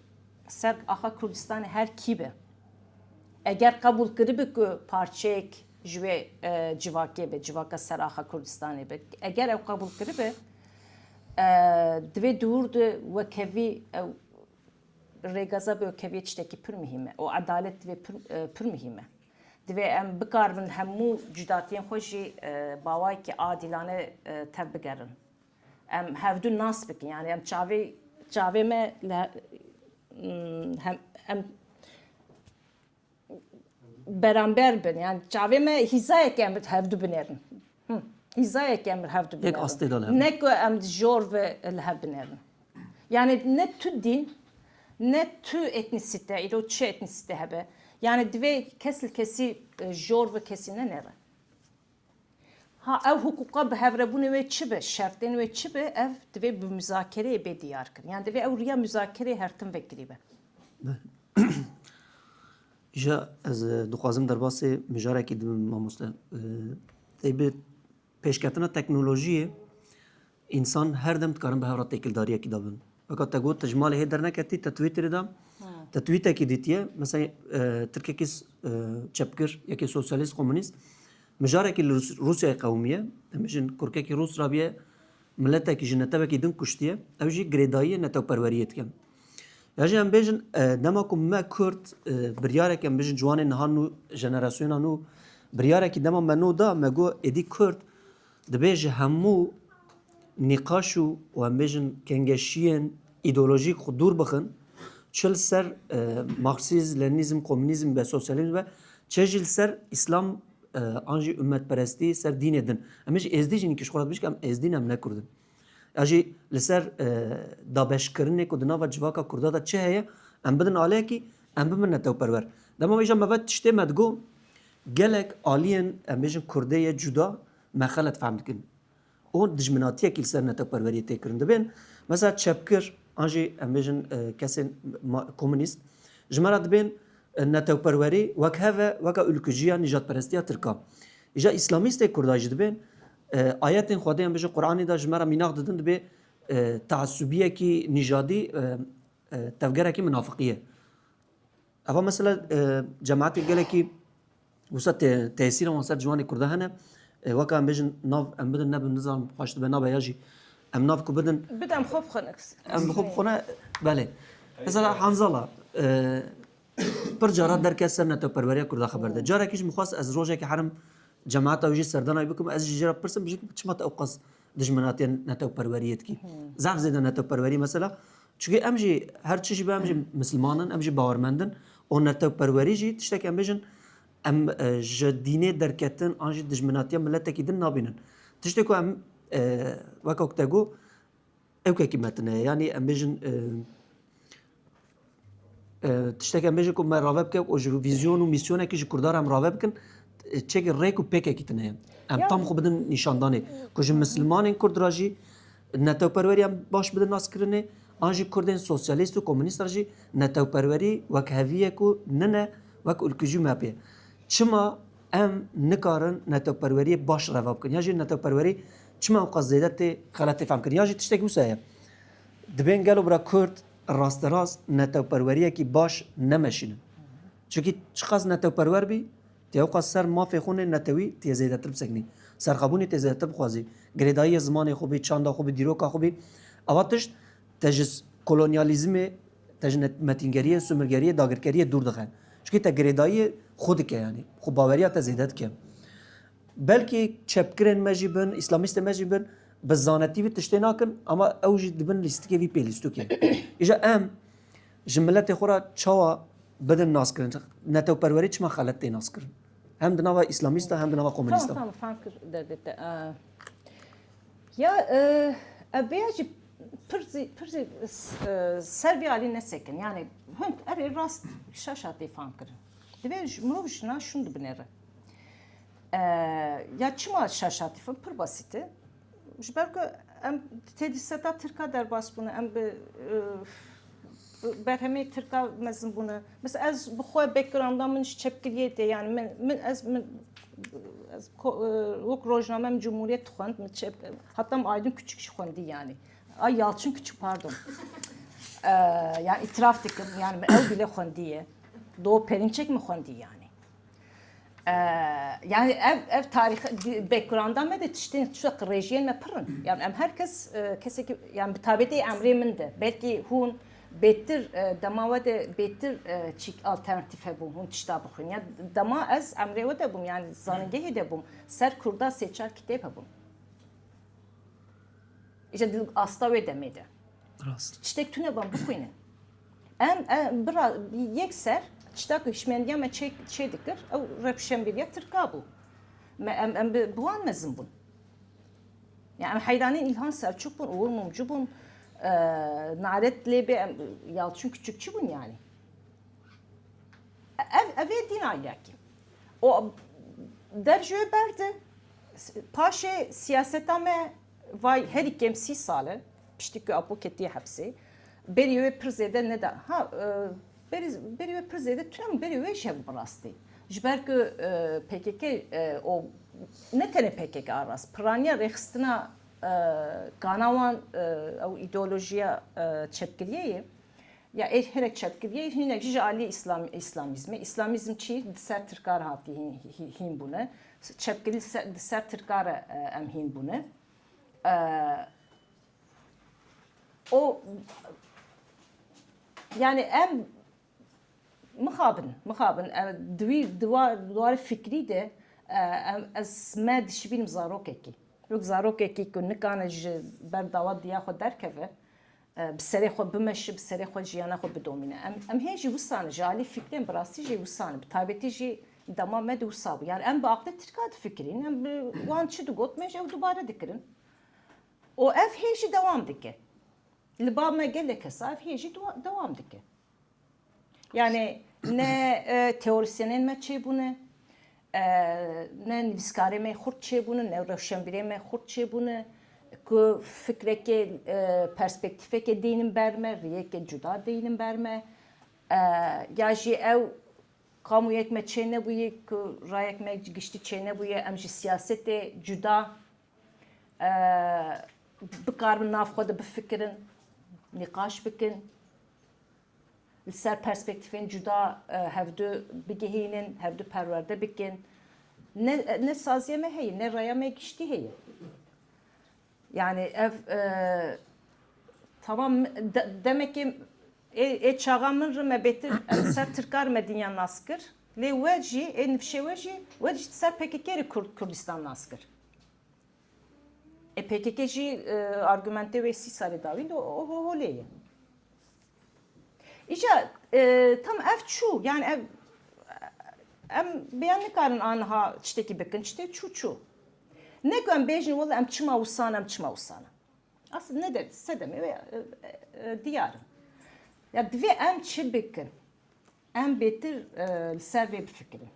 Speaker 2: ser axa Kurdistanê her kî be eger qebûl kiribe ku parçeyek ji wê civakê be civaka ser axa Kurdistanê be eger ew qebûl kiribe divê dûr de wekevî ew rêgeza bi wekeviyê tiştekî pir mühîm e o edalet divê pir mühîm e divê em bikaribin hemû cudatiyên xwe jî bawayekî adîlane tev bigerin em hevdû nas bikin yani em çavê me em beramber bin yani çavê me hîzayekê em hevdû binêrin hîzayekê em hevdû
Speaker 1: Yek astê da li
Speaker 2: ne ku em jor ve li hev binêrin yani ne tu din ne tu etnisite îro çi etnisite hebe yani divê kes kesî jor ve kesî ne nere ha ev hukuka bi hevrebûnê wê çi be şertên wê çi be ev divê bi müzakereyê bê diyar kirin yani divê ew riya müzakereyê hertim vekirî be
Speaker 1: İja ez dixwazim derbasê mijarekî didim mamoste tê bi pêşketina teknolojiyê însan her dem dikarin bi hevra têkildariyekî da bin fakat te got ji malê hê derneketî te Twitterê da te tweetekî dîtiye mesela Tirkekî çepkir yekê sosyalîst komünîst mijarekî li Rusyayê qewmiye em bijin kurkekî Rûs rabiye milletekî ji netewekî din kuştiye ew jî girêdayiyê netewperweriyê dikin ya jî em bêjin dema ku me Kurd biryarek em bijin ciwanên niha nû jenerasyona nû biryarekî dema me nû da me got êdî Kurd dibe ji hemû nîqaş û em bêjin kengeşiyên îdeolojîk xwe dûr bixin çi li ser Marksîzm, Leninîzm, komünîzm ve sosyalizm ve çi jî li ser İslam an jî ümmetperestî ser dînê din em ê jî êzdî jî nîkî ji xwe re dibîşke em êzdîn em nekurdin ya jî li ser dabeşkirinê ku di nava civaka Kurda da çi heye em bidin aliyekî em bimin netewperwer dema wê jî me ve tiştê me digot gelek aliyên em bêjin Kurdê ye cuda me xelet fehm dikin o dijminatiyekî li ser netewperweriyê tê kirin dibên mesela çepkir an jî em bêjin kesên komünîst ji me re dibên netewperwerî wek heve weka ülküciya nijadperestiya Tirkan îja îslamîstê Kurda jî dibên ayetên Xwedê em bêjin Qur'anê da ji me re mînaq didin dibe teassubiyekî nijadî tevgerekî münafıqî ye eva mesela cemaetê gelekî wisa tesîra wan ser ciwanê Kurda hene weka em bêjin nav em bidin nebin nizanim xweş dibe nabe ya jî em nav ku bidin
Speaker 2: bidem xwe bixwin
Speaker 1: em bixwe bixwine belê mesela Hanzala pir cara derket ser netewperweriya Kurda xeber de carekî jî min xwast ez rojekê herim cemaeta wî jî serdanayî bikim ez jî jê re pirsim bijî çima te ew qas dijminatiyên netewperweriyê dikî zaf zêde netewperwerî mesela çünkü em jî her çi jî be em jî mislimanin em jî bawermendin o netewperwerî jî tiştek em bêjin em ji dînê derketin an jî dijminatiya milletekî din nabînin tiştek ku em weka ku te got ewkekî metin heye yanî em bêjin tiştek em bêjin ku me rave bike û ji vîzyon û mîsyonekî ji Kurdan em rave bikin çek rek u pek kitine em
Speaker 2: Ya.
Speaker 1: tam xu bidin nişandanê ku ji Müslümanên Kurd ra jî netewperweriyan baş bidin naskirinê an jî Kurdên sosyalîst û komünîst ra jî netewperwerî wek heviyek û nine wek ûlkujî me pê çima em nikarin netewperweriyê baş reva bikin ya jî netewperwerî çima ew qas zêde tê xeletê fehm kirin ya jî tiştekî wisa ye dibên gelo bira Kurd rasterast netewperweriyekî baş nemeşînin çünkü çiqas netewperwer bî tê ew qas ser mafê xwe nê netewî tê zêdetir biseknî serxebûnê tê zêdetir bixwazî girêdayiyê zimanê xwe bî çanda xwe bî dîroka xwe bî ava tişt te ji kolonyalîzmê te ji metîngeriyê sömürgeriyê dagirkeriyê dûr dixe çünkü te girêdayiyê xwe dike yanî xwe baweriya te zêde dike belkî çepkirên me jî bin îslamîstên me jî bin bi zanetî vî tiştê nakin ama ew jî dibin lîstikê vî pê lîstokê îja em ji milletê xwe ra çawa bidin naskirin netewperwerî çima xelet tê naskirin hem di nava îslamîsta hem di nava komünîsta
Speaker 2: Tamam tamam fark derdete. Ya evveci pırzi servi ali ne sekin yani hım er rast şaşatı fankır. Dibe mrovşuna şundu binere. Ya çima şaşatı fan pır basiti. Jberko em tedisata Türka derbas bunu em be berhemi Türka mezin bunu. Mesela ez bu xoy background'dan min çepkiliye de yani min ez vok rojnamem Cumhuriyet xwend hatta aydın küçük xwendi yani. Ay Yalçın küçük pardon. Yani itiraf dikim yani ev bile xwendiye. Doğu Perinçek mi xwendi yani. Yani ev tarih background'dan me de tiştên çok rejiyen me pırın. Yani em herkes keseki yani bitabeti emri min de. Belki hun betir dama de betir çik alternatif hebum hun tişta bixwin. Ya dama ez emri ve de bum yani zanengehê de bum. Ser Kurda seçar kitap hebum. İşte dil asta ve demedi.
Speaker 1: rast
Speaker 2: Tiştek tune bam bixwînin. Em bira yekser tiştak hişmendiya me çek dikir ew repşembiriya Türka bû. Me em buwan mezin bûn. Yani em heydanên İlhan Selçuk bûn, Uğur Mumcu bûn, Naret Lêbê, Yalçın Küçükçü bûn yani. Ev din ailekî. O derjê berdi. Paşê siyaseta me vay her ikem 30 sale piştik apo ketiye hepsi. Beri ve prizede ne de ha beri ve prizede tüm beri ve şey burastı. Jberku PKK o ne tane PKK aras. Pranya rekstina kanavan o ideolojiya çepkiliye ya her çepkiliye yine jali İslamizmi. İslamizm çi ser Türkar hati hin buna. Çepkili ser Türkar em hin buna. O yani em mıxabın duvar fikri de ez me dişibînim zarokekî. Yok zarokekî ku nikane ji ber dawa diya xwe derkeve bi serê xwe bimeşi bi serê xwe jiyana xwe bidomîne. Em hê jî wisan ji alî fikrên bi rastî jî wisan bi taybetî jî dema me de wisa bû. Yani em bi aqli Tirka difikirîn em bi wan çi digot me ew dubare dikirin. O ev hê jî dewam dike. Li ba me gelek hesa ev hê jî dewam dike. Yani ne teorisyenên me çêbûne, ne nivîskarê me xurt çêbûne, ne rewşenbîrê me xurt çêbûne, ku fikrekê perspektîfekê deynin ber me, riyekê cuda deynin ber me, ya jî ew kamûyek me çê nebûye ku rayek me giştî çê nebûye, em jî siyasetê cuda bikarin nav xwe de bifikirin, nîqaş bikin. Ser perspektifin cuda hevdü bigehinin, hevdü perverde bikin. Ne saziye me heye, ne raya me gişti heye. Yani ev tamam demek ki çağamın rime betir ser Türkar medinyan naskır. Le veji nifşe veji ser PKK Kurdistan naskır. PKK ji argümente ve sisari davin o holeye. İşte tam ev çu yani ev em beyan nikarin anha çteki bekin çte çu. Ne gön bejin valla em çıma usana. Aslında ne de sedeme ve diyarım. Ya dve em çi bekin. Em betir ser ve fikrim.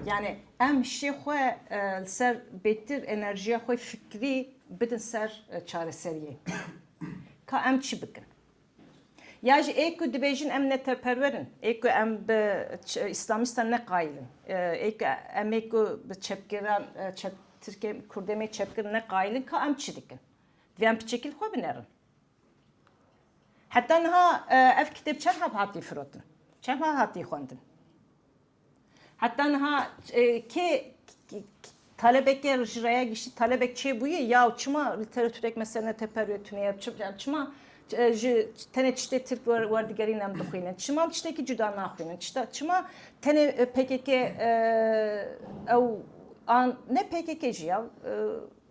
Speaker 2: Yani em şey xwe ser betir enerjiya xwe fikrî bidin ser çareseriye. Ka em çi bikin? Ya ji ê ku dibêjin em neteperwerin, ê ku em bi İslamîstan neqayilin, ê ku em ê ku bi çepgiran Tirkiye Kurdemê çepgirin neqayilin ka em çi dikin? Vê em piçekî xwe binerin. Heta niha ev kitêb çend hatî firotin? Çend hatî xwendin? Hatta niha ki talebeke rjraya gişti talebek çe buye ya çıma literatürek mesela teperütüne çıma tene çte Türk var diğerin em duxuynen çıma çteki cüda naxuynen çıma tene PKK ev an ne PKK ya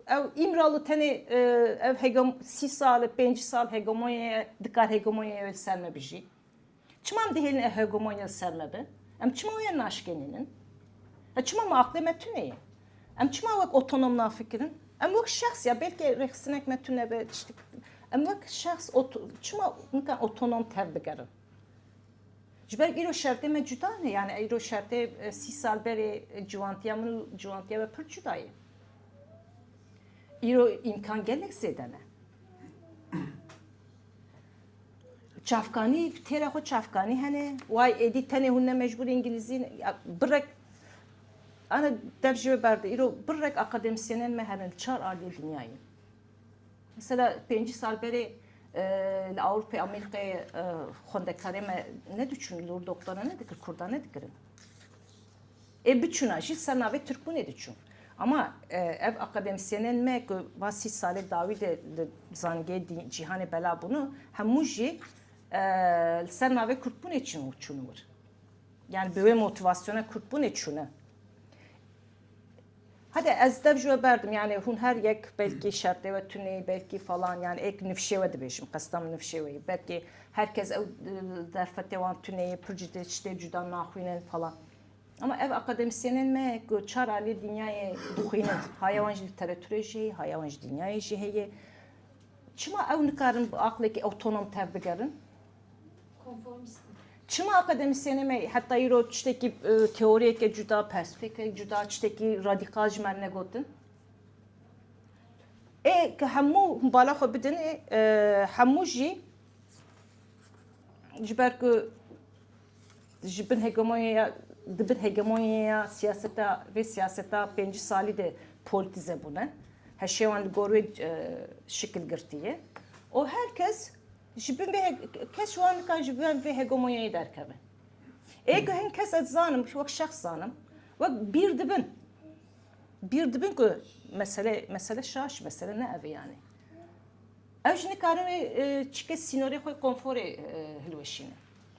Speaker 2: ev İmralı tene ev hegem 30 sal 5 sal hegemonya dikar hegemonya serme biji çıma dehelin hegemonya serme be em çıma uyan naşkeninin çıma mı aklı metüneyi em çıma vak otonom nafikirin em vak şahs ya belki reksinek metüne be işte em vak şahs çıma mıkan otonom tevbigerin jiber iro şerte me cüda ne yani iro şerte 30 sal beri cuvantiya ve pır cüdayı iro imkan gelek zedene çafkani tera xo çafkani hani vay edi tane hunne mecbur İngilizce bırak ana devjve berdi iro bırak akademisyenen meherin çar ali dünyayı mesela 5 sal beri Avrupa Amerika'ya xondekare me ne düşünülür doktora ne dikir kurda ne dikirin bütçuna jit sanave Türk bu ne düşün ama ev akademisyenen me vasi sale davi de zange cihane bela bunu hemuji sanave Türk bu ne için uçunur yani böyle motivasyona Türk bu ne için hadi ez devjwe berdim yani hun her yek belki şartı ve tüneyi belki falan yani ek nifşeve de beşim kastam nifşeveyi belki herkes derfete van tüneyi projede işte cüda naxuynen falan ama ev akademisyenin me çar ali dünyaya duxuynen hayvanj literatüre jeyi hayvanj dünyaya jeyi çıma ev nikarin akleki otonom tevbigerin
Speaker 3: Konformist.
Speaker 2: çıma akademisyenime hatta iro çteki teoriyeke cüda perspektif cüda çteki radikal jmerne gotin hemu bala xwe bidin hemu jî ji ber ku ji bin hegemonyaya siyaseta ve siyaseta 5 salî de politize bune heşewan li gor wê şekil girtiye o herkes ji bin vê kes wan dikan ji bin vê hegemonyayê derkeve ê ku hin kes ez zanim wek şexs zanim wek bir dibin ku mesele şaş mesele ne ev yani ev ji nikarin wê çike sînorê xwe konforê hilweşîne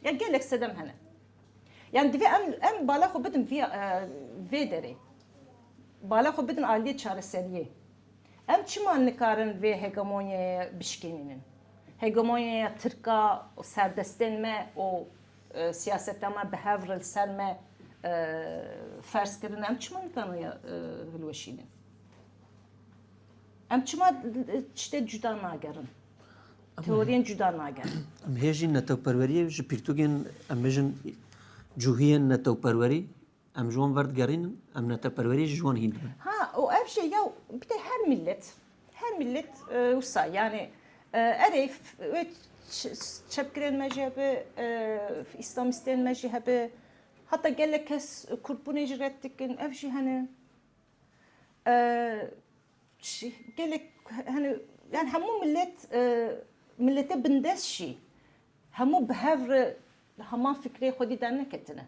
Speaker 2: ya gelek sedem hene yani divê em bala xwe bidin vê derê bala xwe bidin aliyê çareseriyê em çima nikarin vê hegemonyaya bişkênînin hegemonyaya Tirka serdestên me û siyaseta me bihevr li ser me ferz kirin em çima nikarin hilweşînin em çima tiştê cuda nagerin teoriyên cuda nagerin
Speaker 1: em hêjî netewperweriyê ji pîrtûkên em bêjin cûhiyên netewperwerî em ji wan werdigerînin em netewperweriyê ji wan hîn dibin
Speaker 2: ha o ev şey ya bir de her millet usta yani erê çepkirên me jî hebe İslamîstên me jî hebe hatta gelek kes Kurtbûnê jî red dikin ev jî hene gelek hani yani hemû millete bindes jî hemû bihevr heman fikrê xwedî derneketine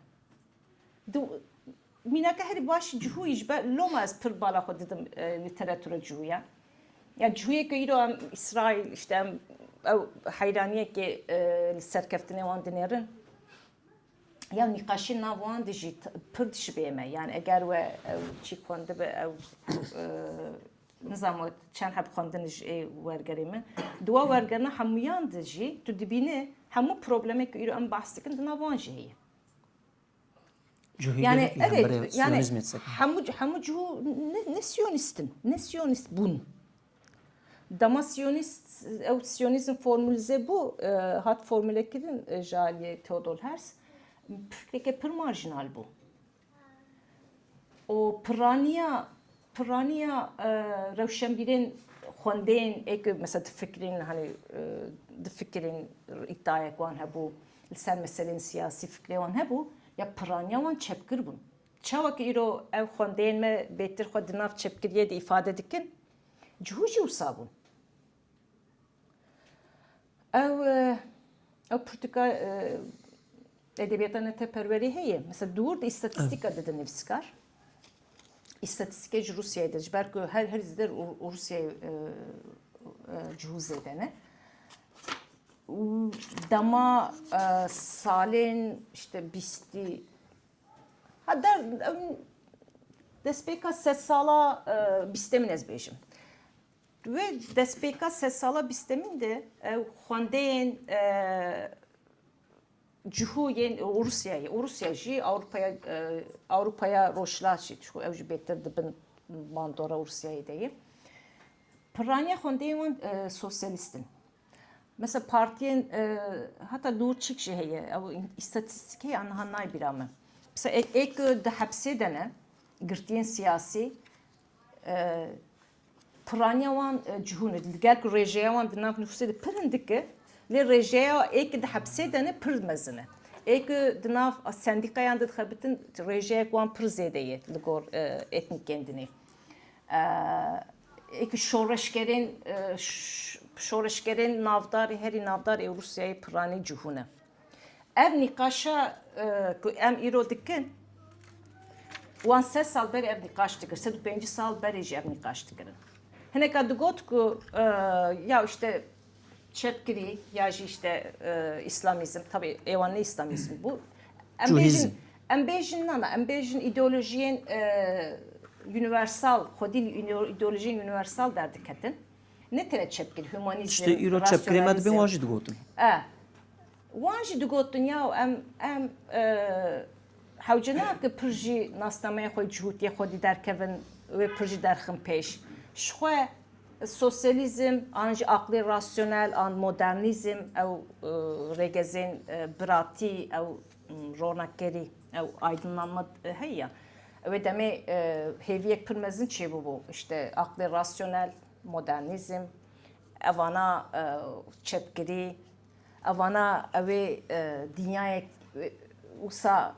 Speaker 2: mînake herî baş cihûyî ji ber loma ez pir bala xwe didim literatûra cihûya ya cihûyeke îro em İsraîl işte em ew heyraniyekê li serkeftinê wan dinêrin ya nîqaşî nav wan de jî pir dişibê me yani eger we ew çî xwendibe ew nizam çend heb xwendin ji ê wergerê min duwa wergerina hemûyan de jî tu dibînî hemû problemek îro em behs dikin di nav wan jî heye yani evet yani hemû cihû ne siyonist bûn dama siyonist ew siyonizm formülize bu hat formüle kirin jaliye Theodor Herzl fikreke pir marjinal bû o Piraniya rewşenbîrên xwendeyên ek mesela fikrên hani fikrên iddiayek wan hebû li ser meselên siyasî fikrê wan hebû ya piraniya wan çepkir bûn. Çawek îro ev xwendeyên me bêtir xwe di nav çepkiriyê de îfade dikin, cihû jî wisa bûn. Ew pirtûka edebiyata neteperwerî heye. Mesela dûr de îstatîstîka dide nivîskar. İstatîstikê ji Rusyayê de ji ber ku her zêde Rusyayê cihû zêde ne. Dema salên işte bîstî ha der destpêka sed sala bîstemîn ez bêjim. Ve destpêka sed sala bîstemîn de ew xwendeyên cihû yên Rusya jî Avrupaya roşla jî ew jî bêtir dibin bandora Rusyayê de yê. Piraniya xwendeyên wan sosyalîstin. Mesela partiyên heta dûrçik jî heye ew îstatîstikê aniha nayîbîra me. Mesela ek di hepsê de ne girtiyên siyasî piraniya wan cihû ne gel ku rêjeya wan di nav nüfusê de pir hindik e lê rêjeya ek di hepsê de ne pir mezin e. Ek di nav sendîkayan de dixebitin rêjeyek wan pir zêde ye li gor etnîkên dinê. Ek şoreşgerên navdarê herî navdarê Rusyayê piranî cihû ne. Ev nîqaşa ku em îro dikin wan 3 sal berê ev nîqaş dikir, 5 sal berê jî ev nîqaş dikirin. Hineka digot ku ya işte çepkirî ya jî işte İslamizm, tabii êwan ne İslamizm bu. Em bêjin îdeolojiyên universal, xwedî îdeolojiyên universal derdiketin. Ne tane çepkir, hümanizm,
Speaker 1: İşte îro çepkirê me dibin wan jî digotin.
Speaker 2: Wan jî digotin ya em hewce nake pir jî nasnameya xwe cihûtiyê xwedî derkevin wê pir jî derxin pêş. Ji xwe sosyalizm, an jî aqlê rasyonel, an modernîzm, ew rêgezên biratî, ew ronekgerî, ew aydınlanma heye. Wê demê hêviyek pir mezin çêbûbû. İşte aqlê rasyonel, modernîzm, evana çepkirî, evana evê dinyayek wisa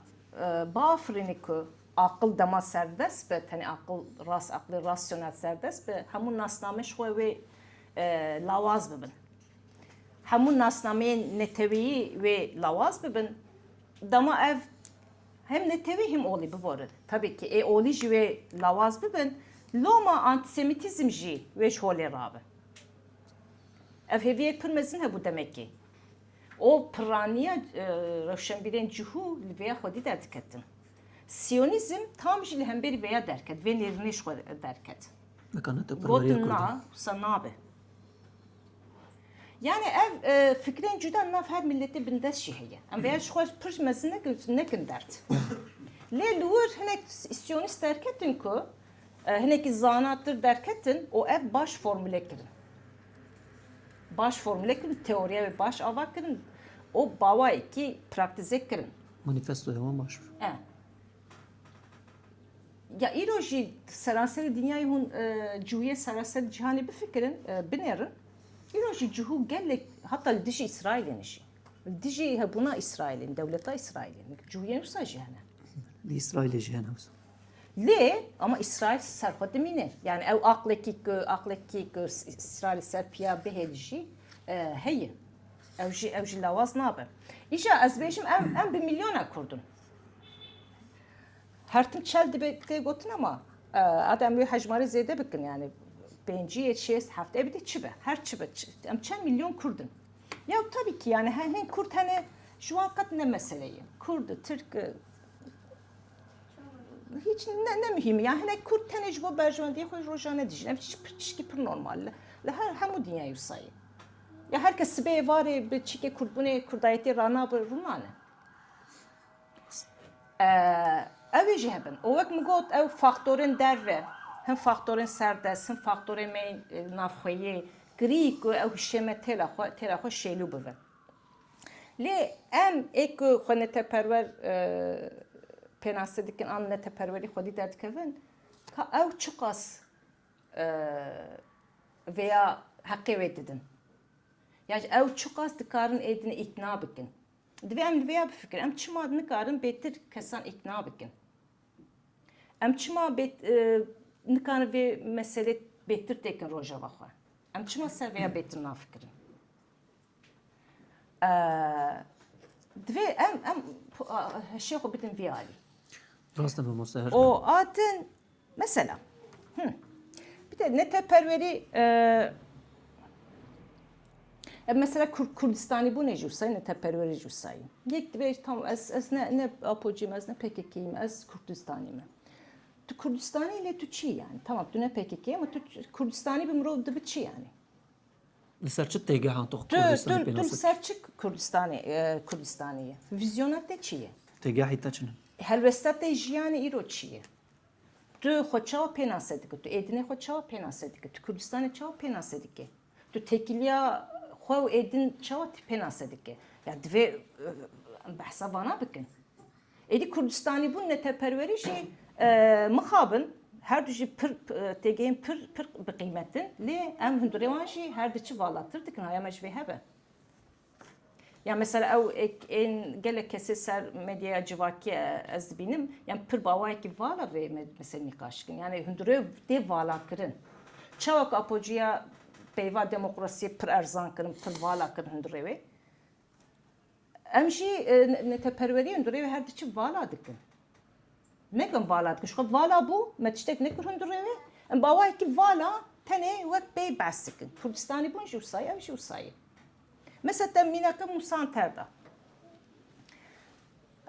Speaker 2: bafirînî ku aqil dema serdest be, tenê aqlê rasyonel serdest be, hemû nasname ji xwe wê lawaz bibin. Hemû nasnameyên netewîyî wê lawaz bibin, dema ev hem netewî hem olî biborin. Tabii ki olî jî wê lawaz bibin, loma antisemitizm jî wê ji holê rabe. Ev hêviyek pir mezin hebû demek ki. O piraniya rewşenbîrên cihû li vêya xwedî derdiketin. Siyonîzm tam jî li hemberî vêya derket, vê nêrînê ji xwe derket. Gotin na, wisa nabe. Yani ev fikrên cuda nav her milletê bindest jî heye. Em vêya ji xwe pir mezin nekin dert. Lê li wir hinek siyonîst derketin ku hinekî zanattir derketin, o ev baş formüle kirin. Baş formüle kirin, teoriye ve baş ava kirin. O bawayê ki praktize kirin.
Speaker 1: Manifestoya wan baş.
Speaker 2: Ya îro jî seranserî dinyayê hûn cihûyê seranserî cîhanê bifikirin, binêrin. îro jî cihû gelek heta li dijî İsraîlê jî. Li dijî hebûna İsraîlê, dewleta İsraîlê. Cihûyên wisa jî hene.
Speaker 1: Li İsraîlê jî hene wisa.
Speaker 2: Lê ama İsrail serxwe dimîne. Yani ew aqlekî ku İsrail ser piya bihêl jî heye. Ew jî lawaz nabe. Îja ez bêjim em 1 milyona Kurdun. Her tim çel dibe tê gotin ama adam wê hejmarê zêde bikin yani 5 6 7 bir de çibe. Her çibe. Em çel milyon Kurdun. Ya tabii ki yani hen Kurd hene şu vakat ne meseleyi. Kurdu, Türk hiç ne mühim ya hinek Kurd tenec bo berjvandiye xwe rojane dijîn hiç tişkî pir normal li her hemû dinyayê wisa ye ya herkes sibê varê bi çîkê Kurdbûnê Kurdayetê rana bi rûnane ew ê jî hebin o wek min got ew faktorên derve hem faktorên serdest hem faktorên me navxweyê girî ku ew hişê me têla xwe şêlû bibin lê em ê ku xwe neteperwer penase dikin an neteperveri xwedî derdikevin ka ew çi qas veya heqê wê didin. Yani ew çi qas dikarin êdinê îkna bikin. Divê em li vêya bifikirin. Em çima nikarin bêtir kesan îkna bikin. Em çima nikarin vê meselê bêtir têkin rojava xwe. Em çima ser vêya bêtir nafikirin. Divê em heşê xwe bidin vê alî.
Speaker 1: Rast me Musa.
Speaker 2: O adın mesela bir de neteperveri mesela Kurdistani bu ne jursay neteperveri jursay. Yek ve tam ez ne apociyim ez ne PKK'yim ez Kurdistaniyim. Tu Kurdistani ile tu çi yani. Tamam tu ne PKK ama tu Kurdistani bir murad da çi yani.
Speaker 1: Li çi têgehan tu
Speaker 2: Tu
Speaker 1: Kurdistanê
Speaker 2: tu
Speaker 1: pênasî?
Speaker 2: serçik Kurdistaniye. Vizyonat de çi ye.
Speaker 1: Têgehî te çi ne?
Speaker 2: Helvestat de jiyane îro çi ye. Tu xweçawa pênase dike, tu êdinê xwe çawa pênase dike, tu Kurdistanê çawa pênase dike. Tu tekiliya xwe û êdin çawa pênase dike. Ya divê behsa vana bikin. Êdî Kurdistanî bûn neteperwerî jî mixabin her du jî pir têgehên pir biqîmetin lê em hundirê wan jî her diçi valatir dikin haya me ji vê hebe. Ya mesela ew gelek kesê ser medyaya civakiye ez dibînim yani pir bawayekî vala vê meselê nîqaşkirin yani hundirê dê vala kirin. Çawek apociya peyva demokrasiyê pir erzan kirin pir vala kirin hundirê wê. Em jî neteperwerî hundirê wê her diçi vala dikin. Nekin vala dikin. Xwe vala bû me tiştek nekir hundirê wê. Em bawayekî vala tenê wek pey behs dikin. Kurdistanî bûn jî wisa ew jî wisa ye. Mesela te mîneke Musanter da.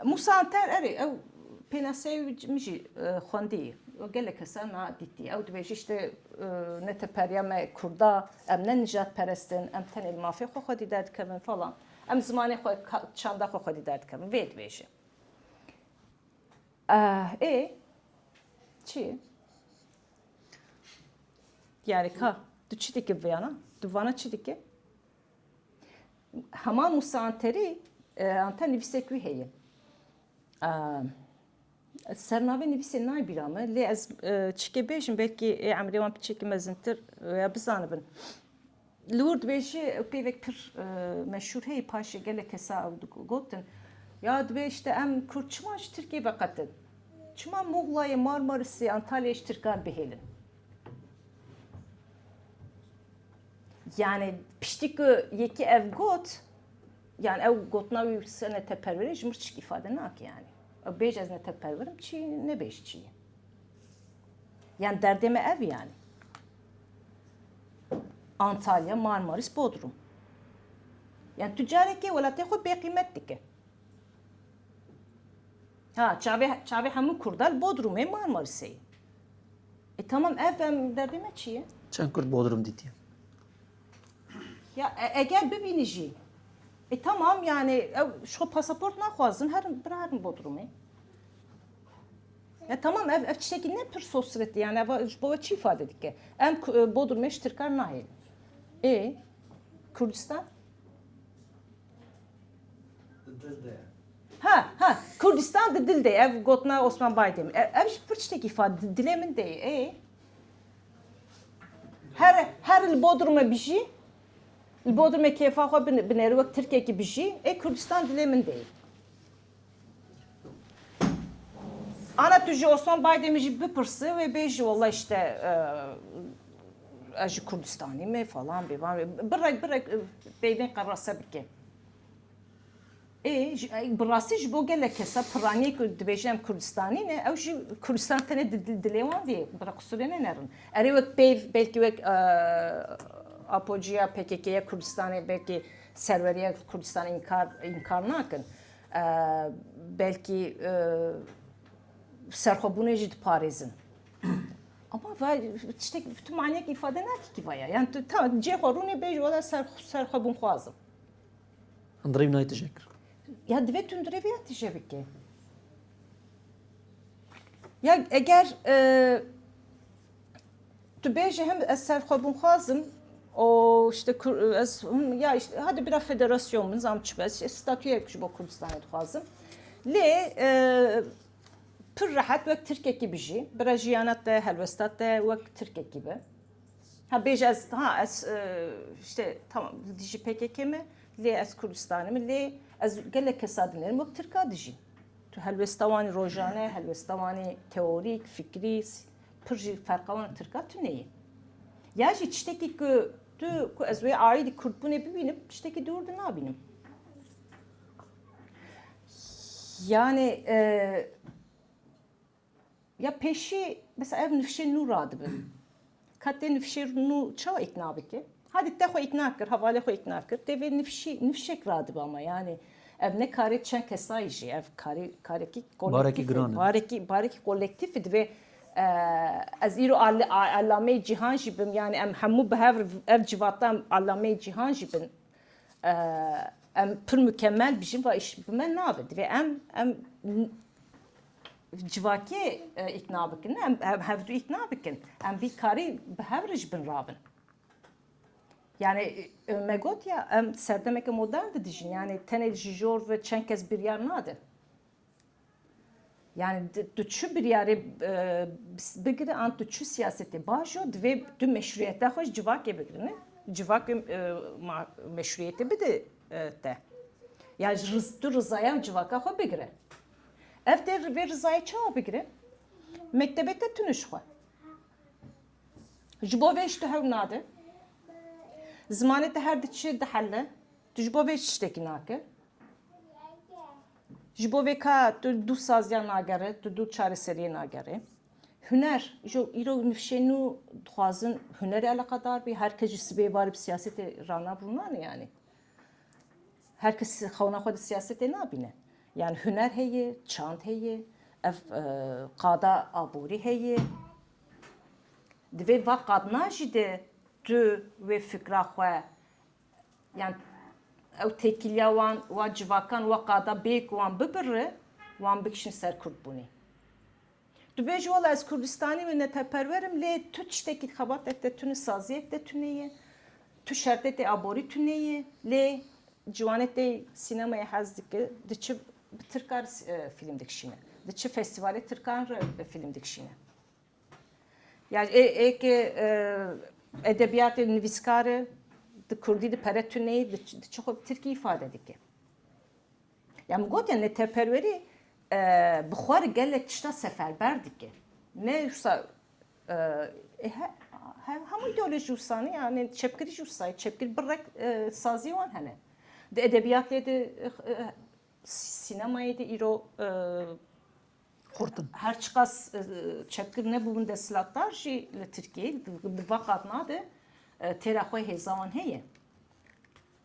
Speaker 2: Musanter erê ew pênaseyê min jî xwendî gelek kesan na dîtî. Ew dibêje işte neteperiya me Kurda em ne nijat perestin em tenê li mafê xwe xwedî derdikevin falan. Em zimanê xwe çanda xwe xwedî derdikevin vê dibêje. Çi? Yani ka tu çi dike vêyana? Tu vana çi dike? Hema Musanterî anta nivîsek wî heye. Sernavê nivîsê nayîbîra me lê ez çikê bêjim belkî emirê wan piçekî mezintir ya bizanibin. Li wir dibêje pêvek pir meşhûr heye paşê gelek kesa ew gotin ya dibê işte em Kurd çima ji Tirkiye veqetin. Çima Muğlayê, Marmarisê, Antalyayê ji Tirkan bihêlin. Yani piştî ku yekî ev got yani ew gotina wî se neteperwerî ji mir tişt îfade nake yani. Ew bêje ez neteperwerim çi nebêj çi. Yani derdê me ev yani. Antalya, Marmaris, Bodrum. Yani tu carekê welatê xwe bêqîmet dike. Ha çavê hemû Kurda li Bodrumê Marmarisê. Tamam ev em derdê me çi ye?
Speaker 1: Çend Kurd Bodrum dîtiye?
Speaker 2: Ya eğer bibînî jî tamam yani şu pasaport naxwazin herin Bodrumê. Ya tamam ev tiştekî ne pir sosretî yani ev ji bo çi îfade dike. Em Bodrumê ji Tirkan nahêlin. Kurdistan? Ha Kurdistan di dil de ev gotina Osman Baydem. Ev ji pir tiştekî îfade dilê min de her li Bodrumê bijî li Bodrumê kêfa xwe binêrî wek Tirkiyekî bijî Kurdistan dilê min deyê. Ana tu ji Osman Baydemî jî bipirsî wê bêjî wallah işte ez ji Kurdistanî me falan bêvan birek peyvên qerase bike. Bi rastî ji bo gelek kesa piraniyê ku dibêje em Kurdistanî ne ew jî Kurdistan tenê dilê wan dê bi qusûrê ne nerin. Erê wek peyv belkî wek apociya PKK'ya Kurdistanê belkî serveriya Kurdistanê inkar nakin. Belkî serxwebûnê jî diparêzin. Ama tiştek tu maniyek îfade nake kîvaya. Yani tamam cê xwe rûnê bêj wala serxwebûn xwazim.
Speaker 1: Hundirê nayê tije kir.
Speaker 2: Ya divê tu hundirê vêya tije bike. Ya eğer tu bêje hem ez serxwebûn xwazim o işte ya işte hadi bir federasyon min zam çıkmaz statüye ji bo Kurdistanê dixwazim. Lê pır rahat ve Türkiye gibi jî. Bira jiyanat da helvestat da ve Türkiye gibi. Ha bej az işte tamam diji PKK mi? Le az Kürdistan'ı mı? Le az gelek kesadinlerim ve Türkiye diji. Tu helvestavani rojane, helvestavani teorik, fikri, pır jî farkavan Türkiye tu neyi? Ya jî tiştekî ku ez wê aîdî Kurdbûnê bibînim, tiştekî dûr de nabînim. Yani ya peşi mesela ev nifşe nû radibin. Katê nifşe nû çawa ikna bike? Hadi te xwe ikna kir, havale xwe ikna kir. Tevê nifşek radibe ama yani ev ne karê çend kesayî jî ev karekî
Speaker 1: Barekî giran e.
Speaker 2: barekî kolektif ve ez îro alamê cîhan jî bim yani em hemû bi hev ev civata alamê cîhan jî bin em pir mükemmel bijin ve iş bime nabe ve em civakê ikna bikin em hevdû ikna bikin em bir karî bi hev jî bin rabin. Yani me got ya em serdemeke modern de dijin yani tenê ji jor ve çend kes biryar nade. Yani tu çu biryarê bigire an tu çu siyasetê baş o divê tu meşruiyeta xwe ji civakê bigirine. Civakê meşruiyetê bide te. Yani tu rızaya civaka xwe bigire. Ev de vê rızayê çawa bigire? Mektebê te tuniş xwe. Ji bo vê ji tu hew nade. Zimanê te her diçi dihelle. Tu ji bo vê tiştekî nake. Ji bo vê ka tu dû saziya nagere, tu dû çareseriyê nagere. Hüner, îro nifşê nû dixwazin hunerê alaqadar bî herkes ji sibê varî bi siyasetê ranabûnan yani. Herkes xewna xwe di siyasetê nabîne. Yani hüner heye, çand heye, ev qada aborî heye. Divê va qadna jî de tu vê fikra xwe yani ew têkiliya wan civakan wa qada bêk wan bibire wan bikişin ser Kurdbûnê. Tu bêjî wala ez Kurdistanî me neteperwerim lê tu tiştekî xebatek te tune saziyek te tuneye, tu şertê te aborî tuneye lê ciwanê te sînemayê hez dike diçi bi Tirkar film dikişîne. Diçi festîvalê Tirkan re film dikişîne. Yani eke edebiyatê nivîskarê di Kurdî di pere tuneyê diçi xwe bi Tirkî ifade dike. Yani gotiya neteperwerî bi xwe re gelek tişta seferber dike. Ne wisa hemû îdeolojî wîsanî yani çepkirî jî wîsayê çepkirî birrek sazî wan hene. Di edebiyatê de sinemayê de îro
Speaker 1: Xurtin.
Speaker 2: her çiqas çepkir nebûbin desthilatdar jî li Tirkiyeyê di vaqat nade têra xwe hêza wan heye.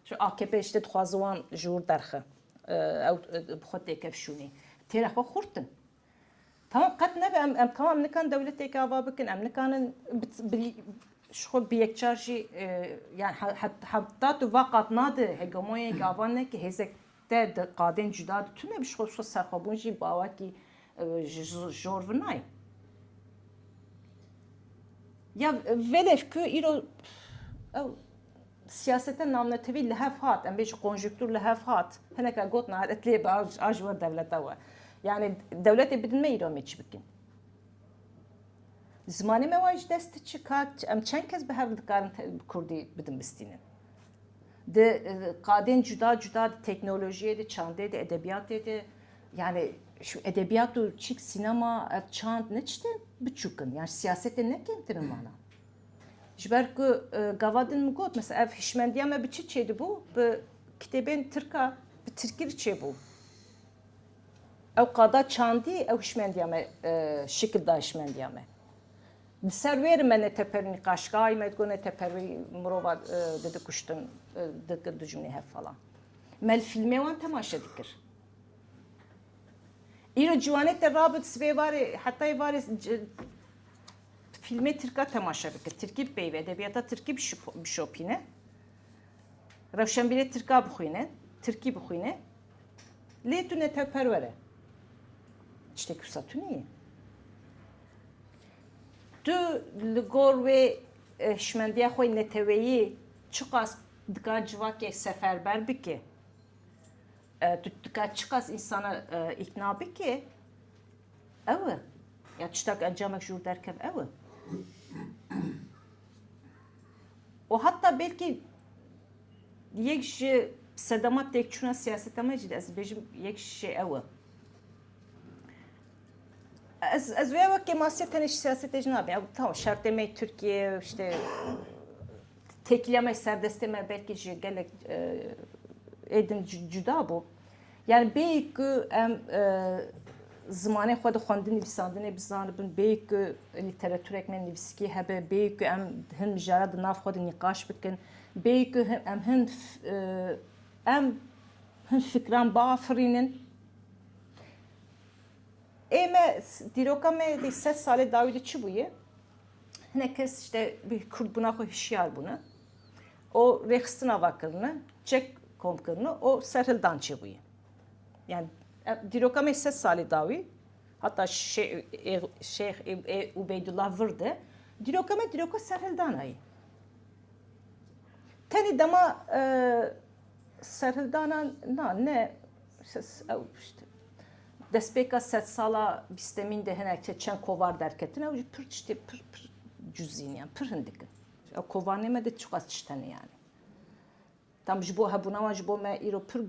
Speaker 2: Şu AKP işte dixwaze wan ji wir derxe. Ew bi xwe têkevşûnê. Têra xwe xurtin. Tamam qet nebe em tamam nikan dewleteke ava bikin em nikanin ji xwe bi yekçar jî yani heta tu vaqat nade hegemoyek ava neke hêzek te di qadên cuda ditune bi ji xwe serxwebûn jî bawekî jor vinayê. Ya velev ku îro siyasete namnetevî li hev hat, em bêjî konjüktür li hev hat. Hineka got naretlê bi a ji wir devleta we. Yani devletê bidin me îro me çi bikin. Zimanê me wan ji dest çi kat em çend kes bi hev dikarin Kurdî bidin bistînin. Di qadên cuda cuda di teknolojiyê de çandê de edebiyatê de yani şu edebiyat û çîk sinema ev çand ne tiştê biçûkin yani siyasetê ne kemtirin wana. Ji ber ku gavadin min got mesela ev hişmendiya me bi çi çêdibû bi kitêbên Tirka bi Tirkî re çêbû. Ew qada çandî ew hişmendiya me şekil da hişmendiya me. Di ser wê re me neteperînî Qaşqayê me got neteperî mirova didikuştin dikir du cumlê hev falan. Mel filmê wan temaşe dikir. İro ciwanet te rabit sibê varê hetayê varê filmê Tirka temaşe bikir. Tirkî peyvê edebiyata Tirkî bişopîne. Rewşenbîrê Tirka bixwîne, Tirkî bixwîne. Lê tu neteperwer e. Tiştekî wisa tu niyê. Tu li gor wê hişmendiya xwe neteweyî çiqas dikar civakê seferber bike. Tu dikar çiqas insana ikna bike. ev. Ya tiştak encamek jur derkev ev. O hatta belki yek ji sedamat tekçuna siyaset amacı ez bejim yek şey ev. Ez veya vak kemasiyeten iş siyaset ecnabi. Ya tamam şart demeyi Türkiye işte tekleme serbestleme belki ji gelek edin cüda bu. Yani belki زمانه خود خواندن نویسندن بزنن بیک لیتراتور ekmen نویسکی هبه بیک هم مجرد ناف خود نقاش بکن بیک هم fikran bafirinin eme dirokame de ses sale Davide çubuğu ne kes işte bir Kürt buna koy hişyar bunu o rekstina vakırını çek komkırını o serhildan çubuğu yani dirokame ses sale Davi hatta Şeyh Ubeydullah vurdu diroka serhildan ayı tani dama serhildana ne işte despeka set sala bistemin de henek çen kovar derketine o pır işte pır cüzin yani pır hindik. O kovar neme de çok az çtene yani. Tam jibo ha buna jibo me iro pır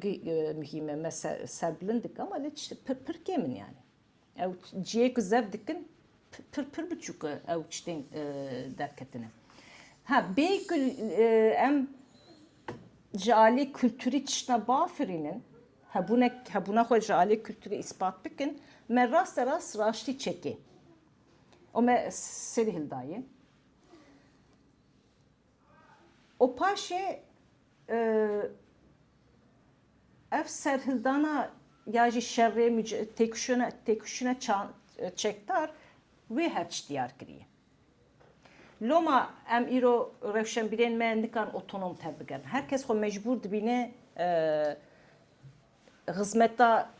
Speaker 2: mühime me serblindik ama le işte pır kemin yani. O ciye güzel dikin pır buçuk o işte derketine. Ha belki em jali kültürü çişne bafirinin buna koy jali kültürü ispat bikin me rast raşti çeki. O me serihil dayı. O paşe ev serhildana yaji şerre teküşüne çektar ve herç diyar kiriye. Loma em iro revşenbirên me nikan otonom tebigerin. Herkes xwe mecbur dibîne hizmeta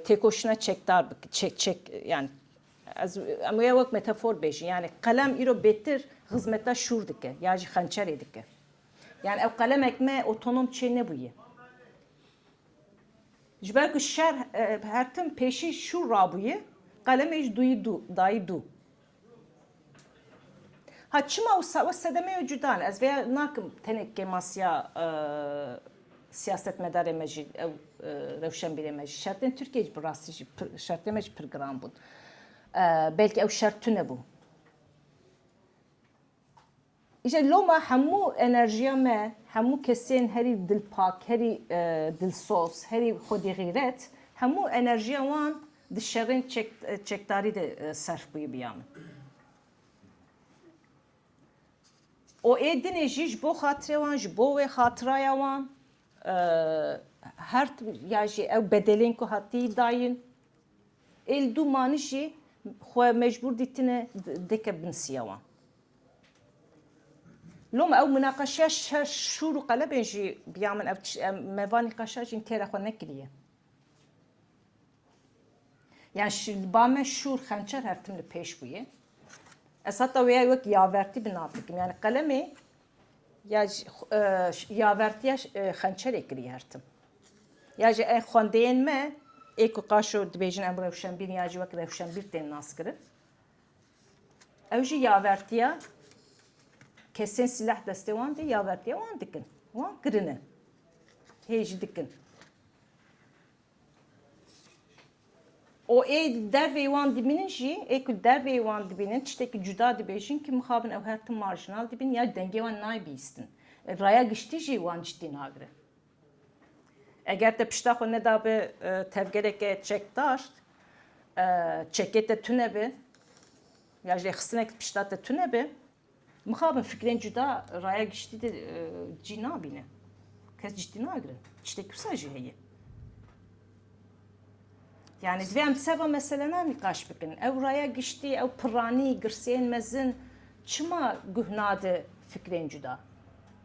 Speaker 2: têkoşina çekdar çek yani em ya wek metafor bêjin yani qelem îro bêtir hizmeta şûr dike ya jî xençerê dike. Yani ev qelemek me otonom çê nebûye. Ji ber ku şer her tim pêşî şûr rabûye qelemê jî dayî dû. Ha çima o sedeme cüdan ez veya nakim tenek kemasya siyaset medar emeji revşen bir emeji şartın Türkiye bir rastı şart emeji program bu belki ev şart ne bu İşte loma hamu enerjiye me hamu kesin heri dil pak heri dil sos heri xodi gayret hamu enerjiye wan dışarın çektari de sarf buyu biyamın o edine jiş bo hatrevan ji bo ve hatraya wan her yaji ev bedelin ko hati dayın el du manişi xwe mecbur ditine deke binsiya wan lom ev münakaşa şuru qaleben ji biyamin ev mevani qaşa jin kere xwe nekiriye yani şilbame şur xençer her timli peş buye Esata veya yok yaverti binafikim yani kalemi ya yavertiye xençer ekri hertim. Ya je xandeyen me eko qaşo dibejin em revşen bir ya je vak revşen bir ten naskırı. Evji yavertiye kesin silah destevan de yavertiye wan dikin. Wan kirine. Heji dikin. O derve wan dibinin jî eko derve wan dibinin tiştekî cuda dibêjin ki mixabin ew her tim marjinal dibin ya dengê wan nayibîstin. Raya giştî jî wan cidî nagire. Eger te pişta xwe nedabe tevgereke çekdar çekê te tune be ya jê xistinek pişta te tune be mixabin fikrên cuda raya giştî de cî nabîne. Kes cidî nagire. Tiştekî wisa jî heye. Yani dvem seva meselena nikaş bikin. Ev raya gişti, ev pırani, girseyen mezin, çıma gühnade fikren cüda.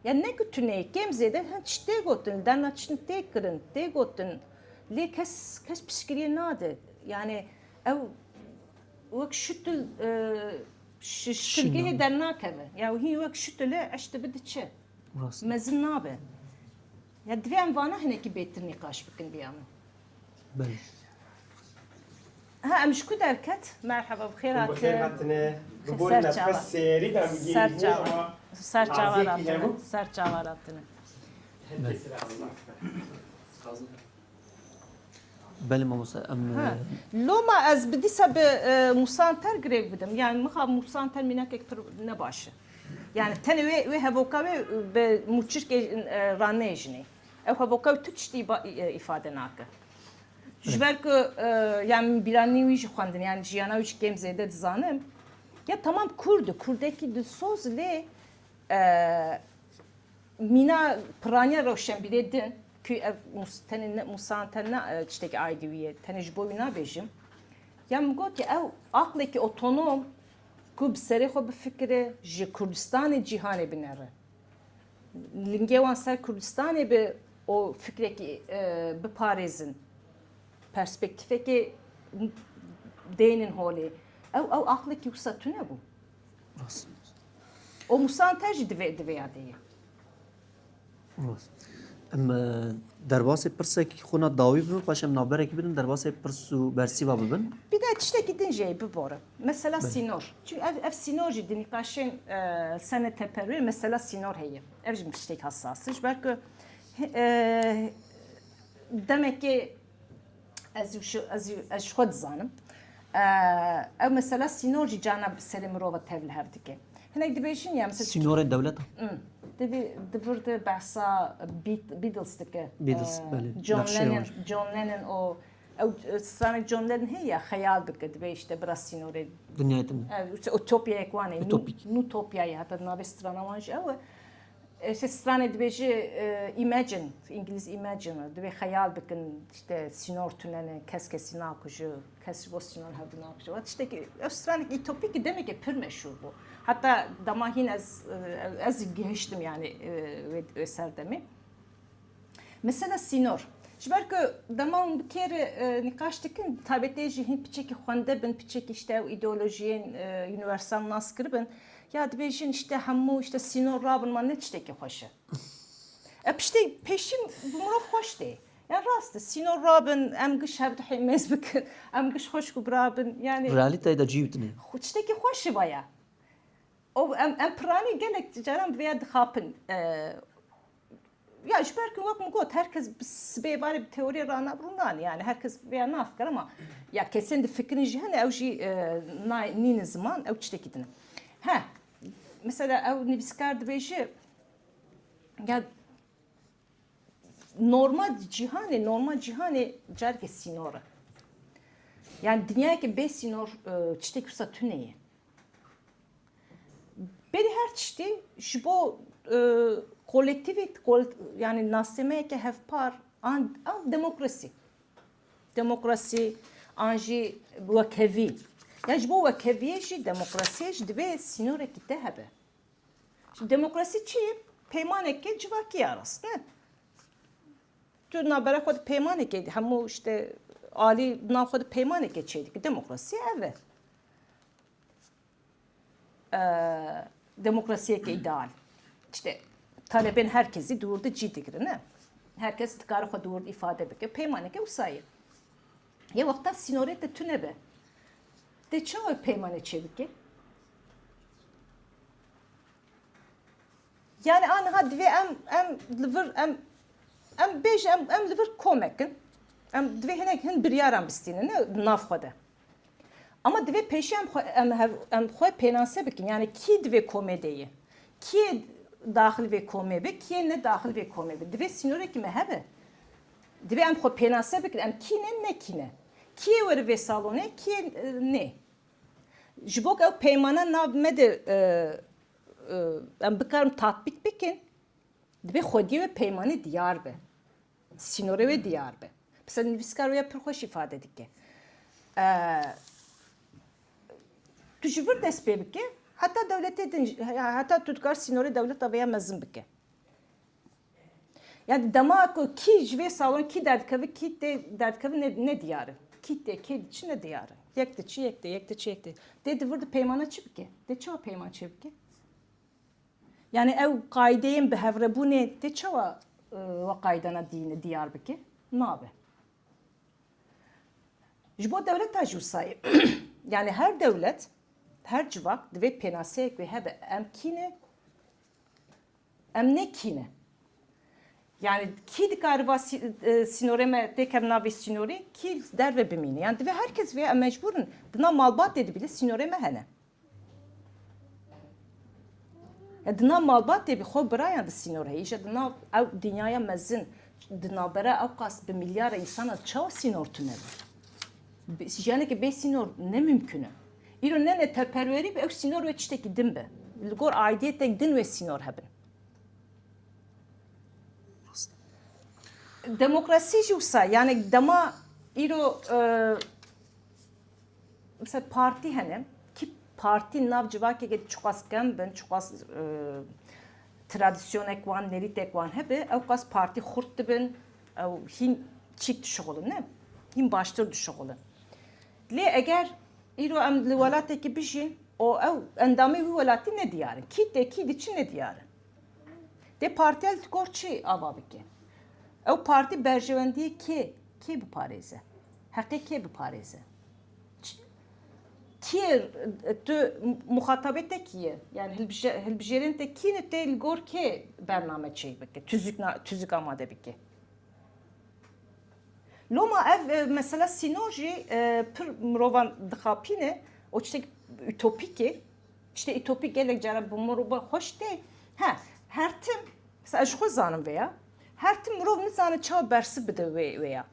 Speaker 2: Yani ne gütüne, gemzede, çte gotun, derna çtin tekirin, te gotun, le kes pişkiriye nade. Yani ev vak şütül, şütülgehe derna keve. Ya hi vak şütüle, eşte bidiçe. Mezin nabe. Ya dvem vana hineki betir nikaş bikin bir yanı.
Speaker 1: Ben.
Speaker 2: ها امشكو دركت مرحبا بخير
Speaker 5: بخیر
Speaker 2: هات
Speaker 5: هاتنه بقول
Speaker 2: سر
Speaker 5: نفس
Speaker 2: جواب.
Speaker 5: سری دم گیری
Speaker 2: سر جواب. سر
Speaker 5: عزیزی
Speaker 2: جواراتنا
Speaker 5: همو؟
Speaker 2: سر جواراتنا
Speaker 1: بله مامۆستا ئەم
Speaker 2: لو ما از بدي سب مسانتر قريب بدم يعني مخا مسانتر منك اكثر نباشه يعني تاني وي هافوكا بموتشك رانيجني او هافوكا تشتي ifade nake جبرك يعني بيراني ويش خواندن يعني جيانا ويش كيم زيادة دزانم ya tamam Kurdeki de söz le mina pranya roşen biledin ki ev mustantenna işte aidiviye tenij boyuna bejim ya mgot ki ev akleki otonom kub seri xo fikre ji Kurdistanê cihanê binere lingewan ser Kurdistanê bi o fikreki biparêzin perspektifeki deynin holê ew aklekî wisa tune bû
Speaker 1: ڕاست
Speaker 2: o musanter jî divê yadeye
Speaker 1: ڕاست ئەم دەرباسێ پرسێکی خۆنا داوی بن پاش ئەم ناوبەرێکی بدن دەرباسێ پرس و بەرسیوا bibin
Speaker 2: bir de tiştekî din jê bibore mesela sînor çünkü ev sînor jî di nîqaşên sene teperû mesela sînor heye ev jî tiştek hassas ji ber ku demek ki ez xwe dizanim ew mesela sînor jî cana serê mirova tev li hev dike hinek dibêjin ya mesela
Speaker 1: سینۆرên dewlet
Speaker 2: divir de behsa Beatles dike
Speaker 1: Beatles, belê.
Speaker 2: John
Speaker 1: Nexşê
Speaker 2: Lennon
Speaker 1: var.
Speaker 2: John Lennon o ew strana John Lennon heye xeyal dike dibe işte biraz sînorê
Speaker 1: دنیای din
Speaker 2: Utopya ekwane
Speaker 1: Utopik.
Speaker 2: Nutopya hatta nave strana wanj ew işte strana dibêjî imagine İngiliz imagine dibe xeyal bikin işte sînor tunene keske sîna kujû kes bo sînor hevdî nakujû işte ki ew strana ütopik demek ki pir meşhur bu hatta damahin ez gihiştim yani ve serdemi mesela sînor ji ber ku dema bir kere nîqaş dikin taybetê jî hin piçekî xwende bin piçekî işte îdeolojiyên universal nas kiribin ya dibêjin işte hemû işte sînor rabin man ne tiştekî xweş e işte peşin bu mirov xweş tê yani rast e sînor rabin em giş hev dihêmez bikin em giş xweş ku birabin yani
Speaker 1: realîteyê de cî bitine
Speaker 2: tiştekî xweş baya o em piranî gelek caran vêya dixapin ya ji ber ku wek min got herkes sibê barê bi teorî ranabrûnan yani herkes vêya nafikir ama ya kesên di fikirin jî hene ew jî nînin ziman ew tiştekî dine he mesela ew nivîskar dibêje ya normal cihanê careke sînor e yani dinyayekî bê sînor tiştekî wisa tune ye Beri her tiştî ji bo kolektivî yani nastemeyeke hevpar an demokrasî. Demokrasî an jî wekevî. Ya ji bo wekeviyê jî demokrasiyê jî divê sînorekî te hebe. Şimdi demokrasî çi ye? Peymaneke civakî arast ne? Tu navbera xwe di peymanekê hemû işte alî nav xwe di peymanekê çêdike demokrasî ev e. Demokrasiyeke ideal. İşte talebên herkesî dûrde cî digire ne? Herkes dikare xwe dûrde ifade bike. Peymaneke wisa ye. Yê wexta sînorê te tune be. De çawa peymane çêbike? Yani aniha divê em li vir em bêje em li vir komekin. Em divê hinek hin biryaran bistînin ne nav xwe de. Ama divê pêşî em xwe pênase bikin yani kî divê komê de ye? Kî daxil vê komê be, kî ne daxil vê komê be? Divê sînorekî me hebe. Divê em xwe pênase bikin em kî ne kî ne? Kî were vê salonê, kî ne? Ji bo ew peymana nav me de em bikarim tatbîk bikin. Divê xwediyê ve peymanê diyar be. Sînorê ve diyar be. Mesela nivîskar wê pir xweş ifade dike. Tu ji vir dest pê bike heta dewletê din heta tu dikar sînorê dewleta vêya mezin bike. Yani dema ku kî ji vê salon kî derdikeve kî tê derdikeve ne diyar e. Kî tê kê diçi ne diyar e. Yek diçi yek tê. Dê divir di peymana çi bike? Dê çawa peyman çê bike? Yani ew qaydeyên bi hevrebûnê dê çawa ve qaydana dîne diyar bike? Nabe. ji bo devleta jî wisa yani her devlet her civak divê pênaseyek wê hebe em kîne em nekîne yani kî dikare va sînorê me têkevin navê sînorê kî derve bimîne yani divê herkes vê em mecburin dina malbatê de bile sînorê me hene ya dina malbatê bi xwe birayan di sînor heye îşe dina ew dinyaya mezin di navbera ew qas bi milyara însana çawa sînor tune be jiyanekî bê sînor ne mümkün e îro ne neteperwerî be ew sînor wê tiştekî din be li gor aidiyeteke din wê sînor hebin demokrasî jî wisa yani dema îro mesela partî hene ki partî nav civakekê çi qas kem bin çi qas tradisyonek wan nerîtek wan hebe ew qas partî xurt dibin ew hîn çîk dişixolin ne hîn baştir dişixolin lê eger îro em li welatekê bijîn o ew endamê wî welatî nediyarin kî tê kî dî çi nediyarin dê partiyel li gor çi ava bike ew partî berjewendiyê kê biparêze heqê kê biparêze kî tu muhatabê te kî ye yani hilbijêrên te kî ne tê li gor kê bername çêy bike tüzük amade bike loma ev mesela sînor jî pir mirovan dixapîne o tiştek ütopîk e işte ütopîk gelek cara bi mirova xweş tê her tim mesela ji xwe zanim veya her tim mirov nizane çawa bersi bide wê ya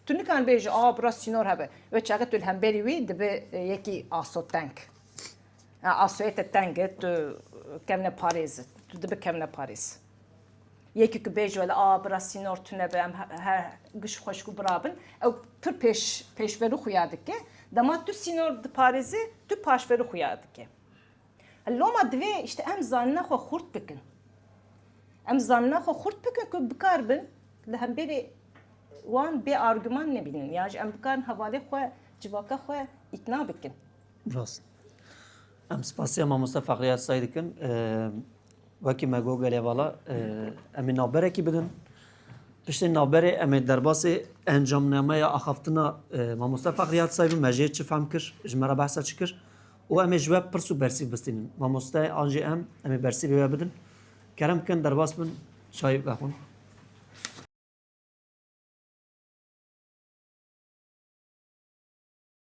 Speaker 2: tu nikan bêjî bira sînor hebe ve çaxet tu li hemberî wî dibe yekî asoteng asoyê te teng e tu kemne parêz tu dibe kemne parêz yekî ku bêjî wele bira sînor tune be em her giş xweşkû birabin ew pir pêşverî xuya dike dema tu sînor diparêzî tu paşverî xuya dike loma divê işte em zanîna xwe xurt bikin em zanîna xwe xurt bikin ku bikar bin li hemberî wan bê argüman nebînin ya ji em bikarin hevalê xwe civaka xwe îkna bikin
Speaker 1: rast em spasiya mamoste Feqriyat Sayî dikin wekî me got gelê vala em ê navberekî bidin piştî navberê em ê derbasê encamnameya axaftina mamoste Feqriyat Sayî me jê çi fehm kir ji me re behsa çi kir û em ê ji we pirs û bersîv bistînin mamoste an jî em ê bersîvê we bidin kerem bikin derbas bin çayî vexwin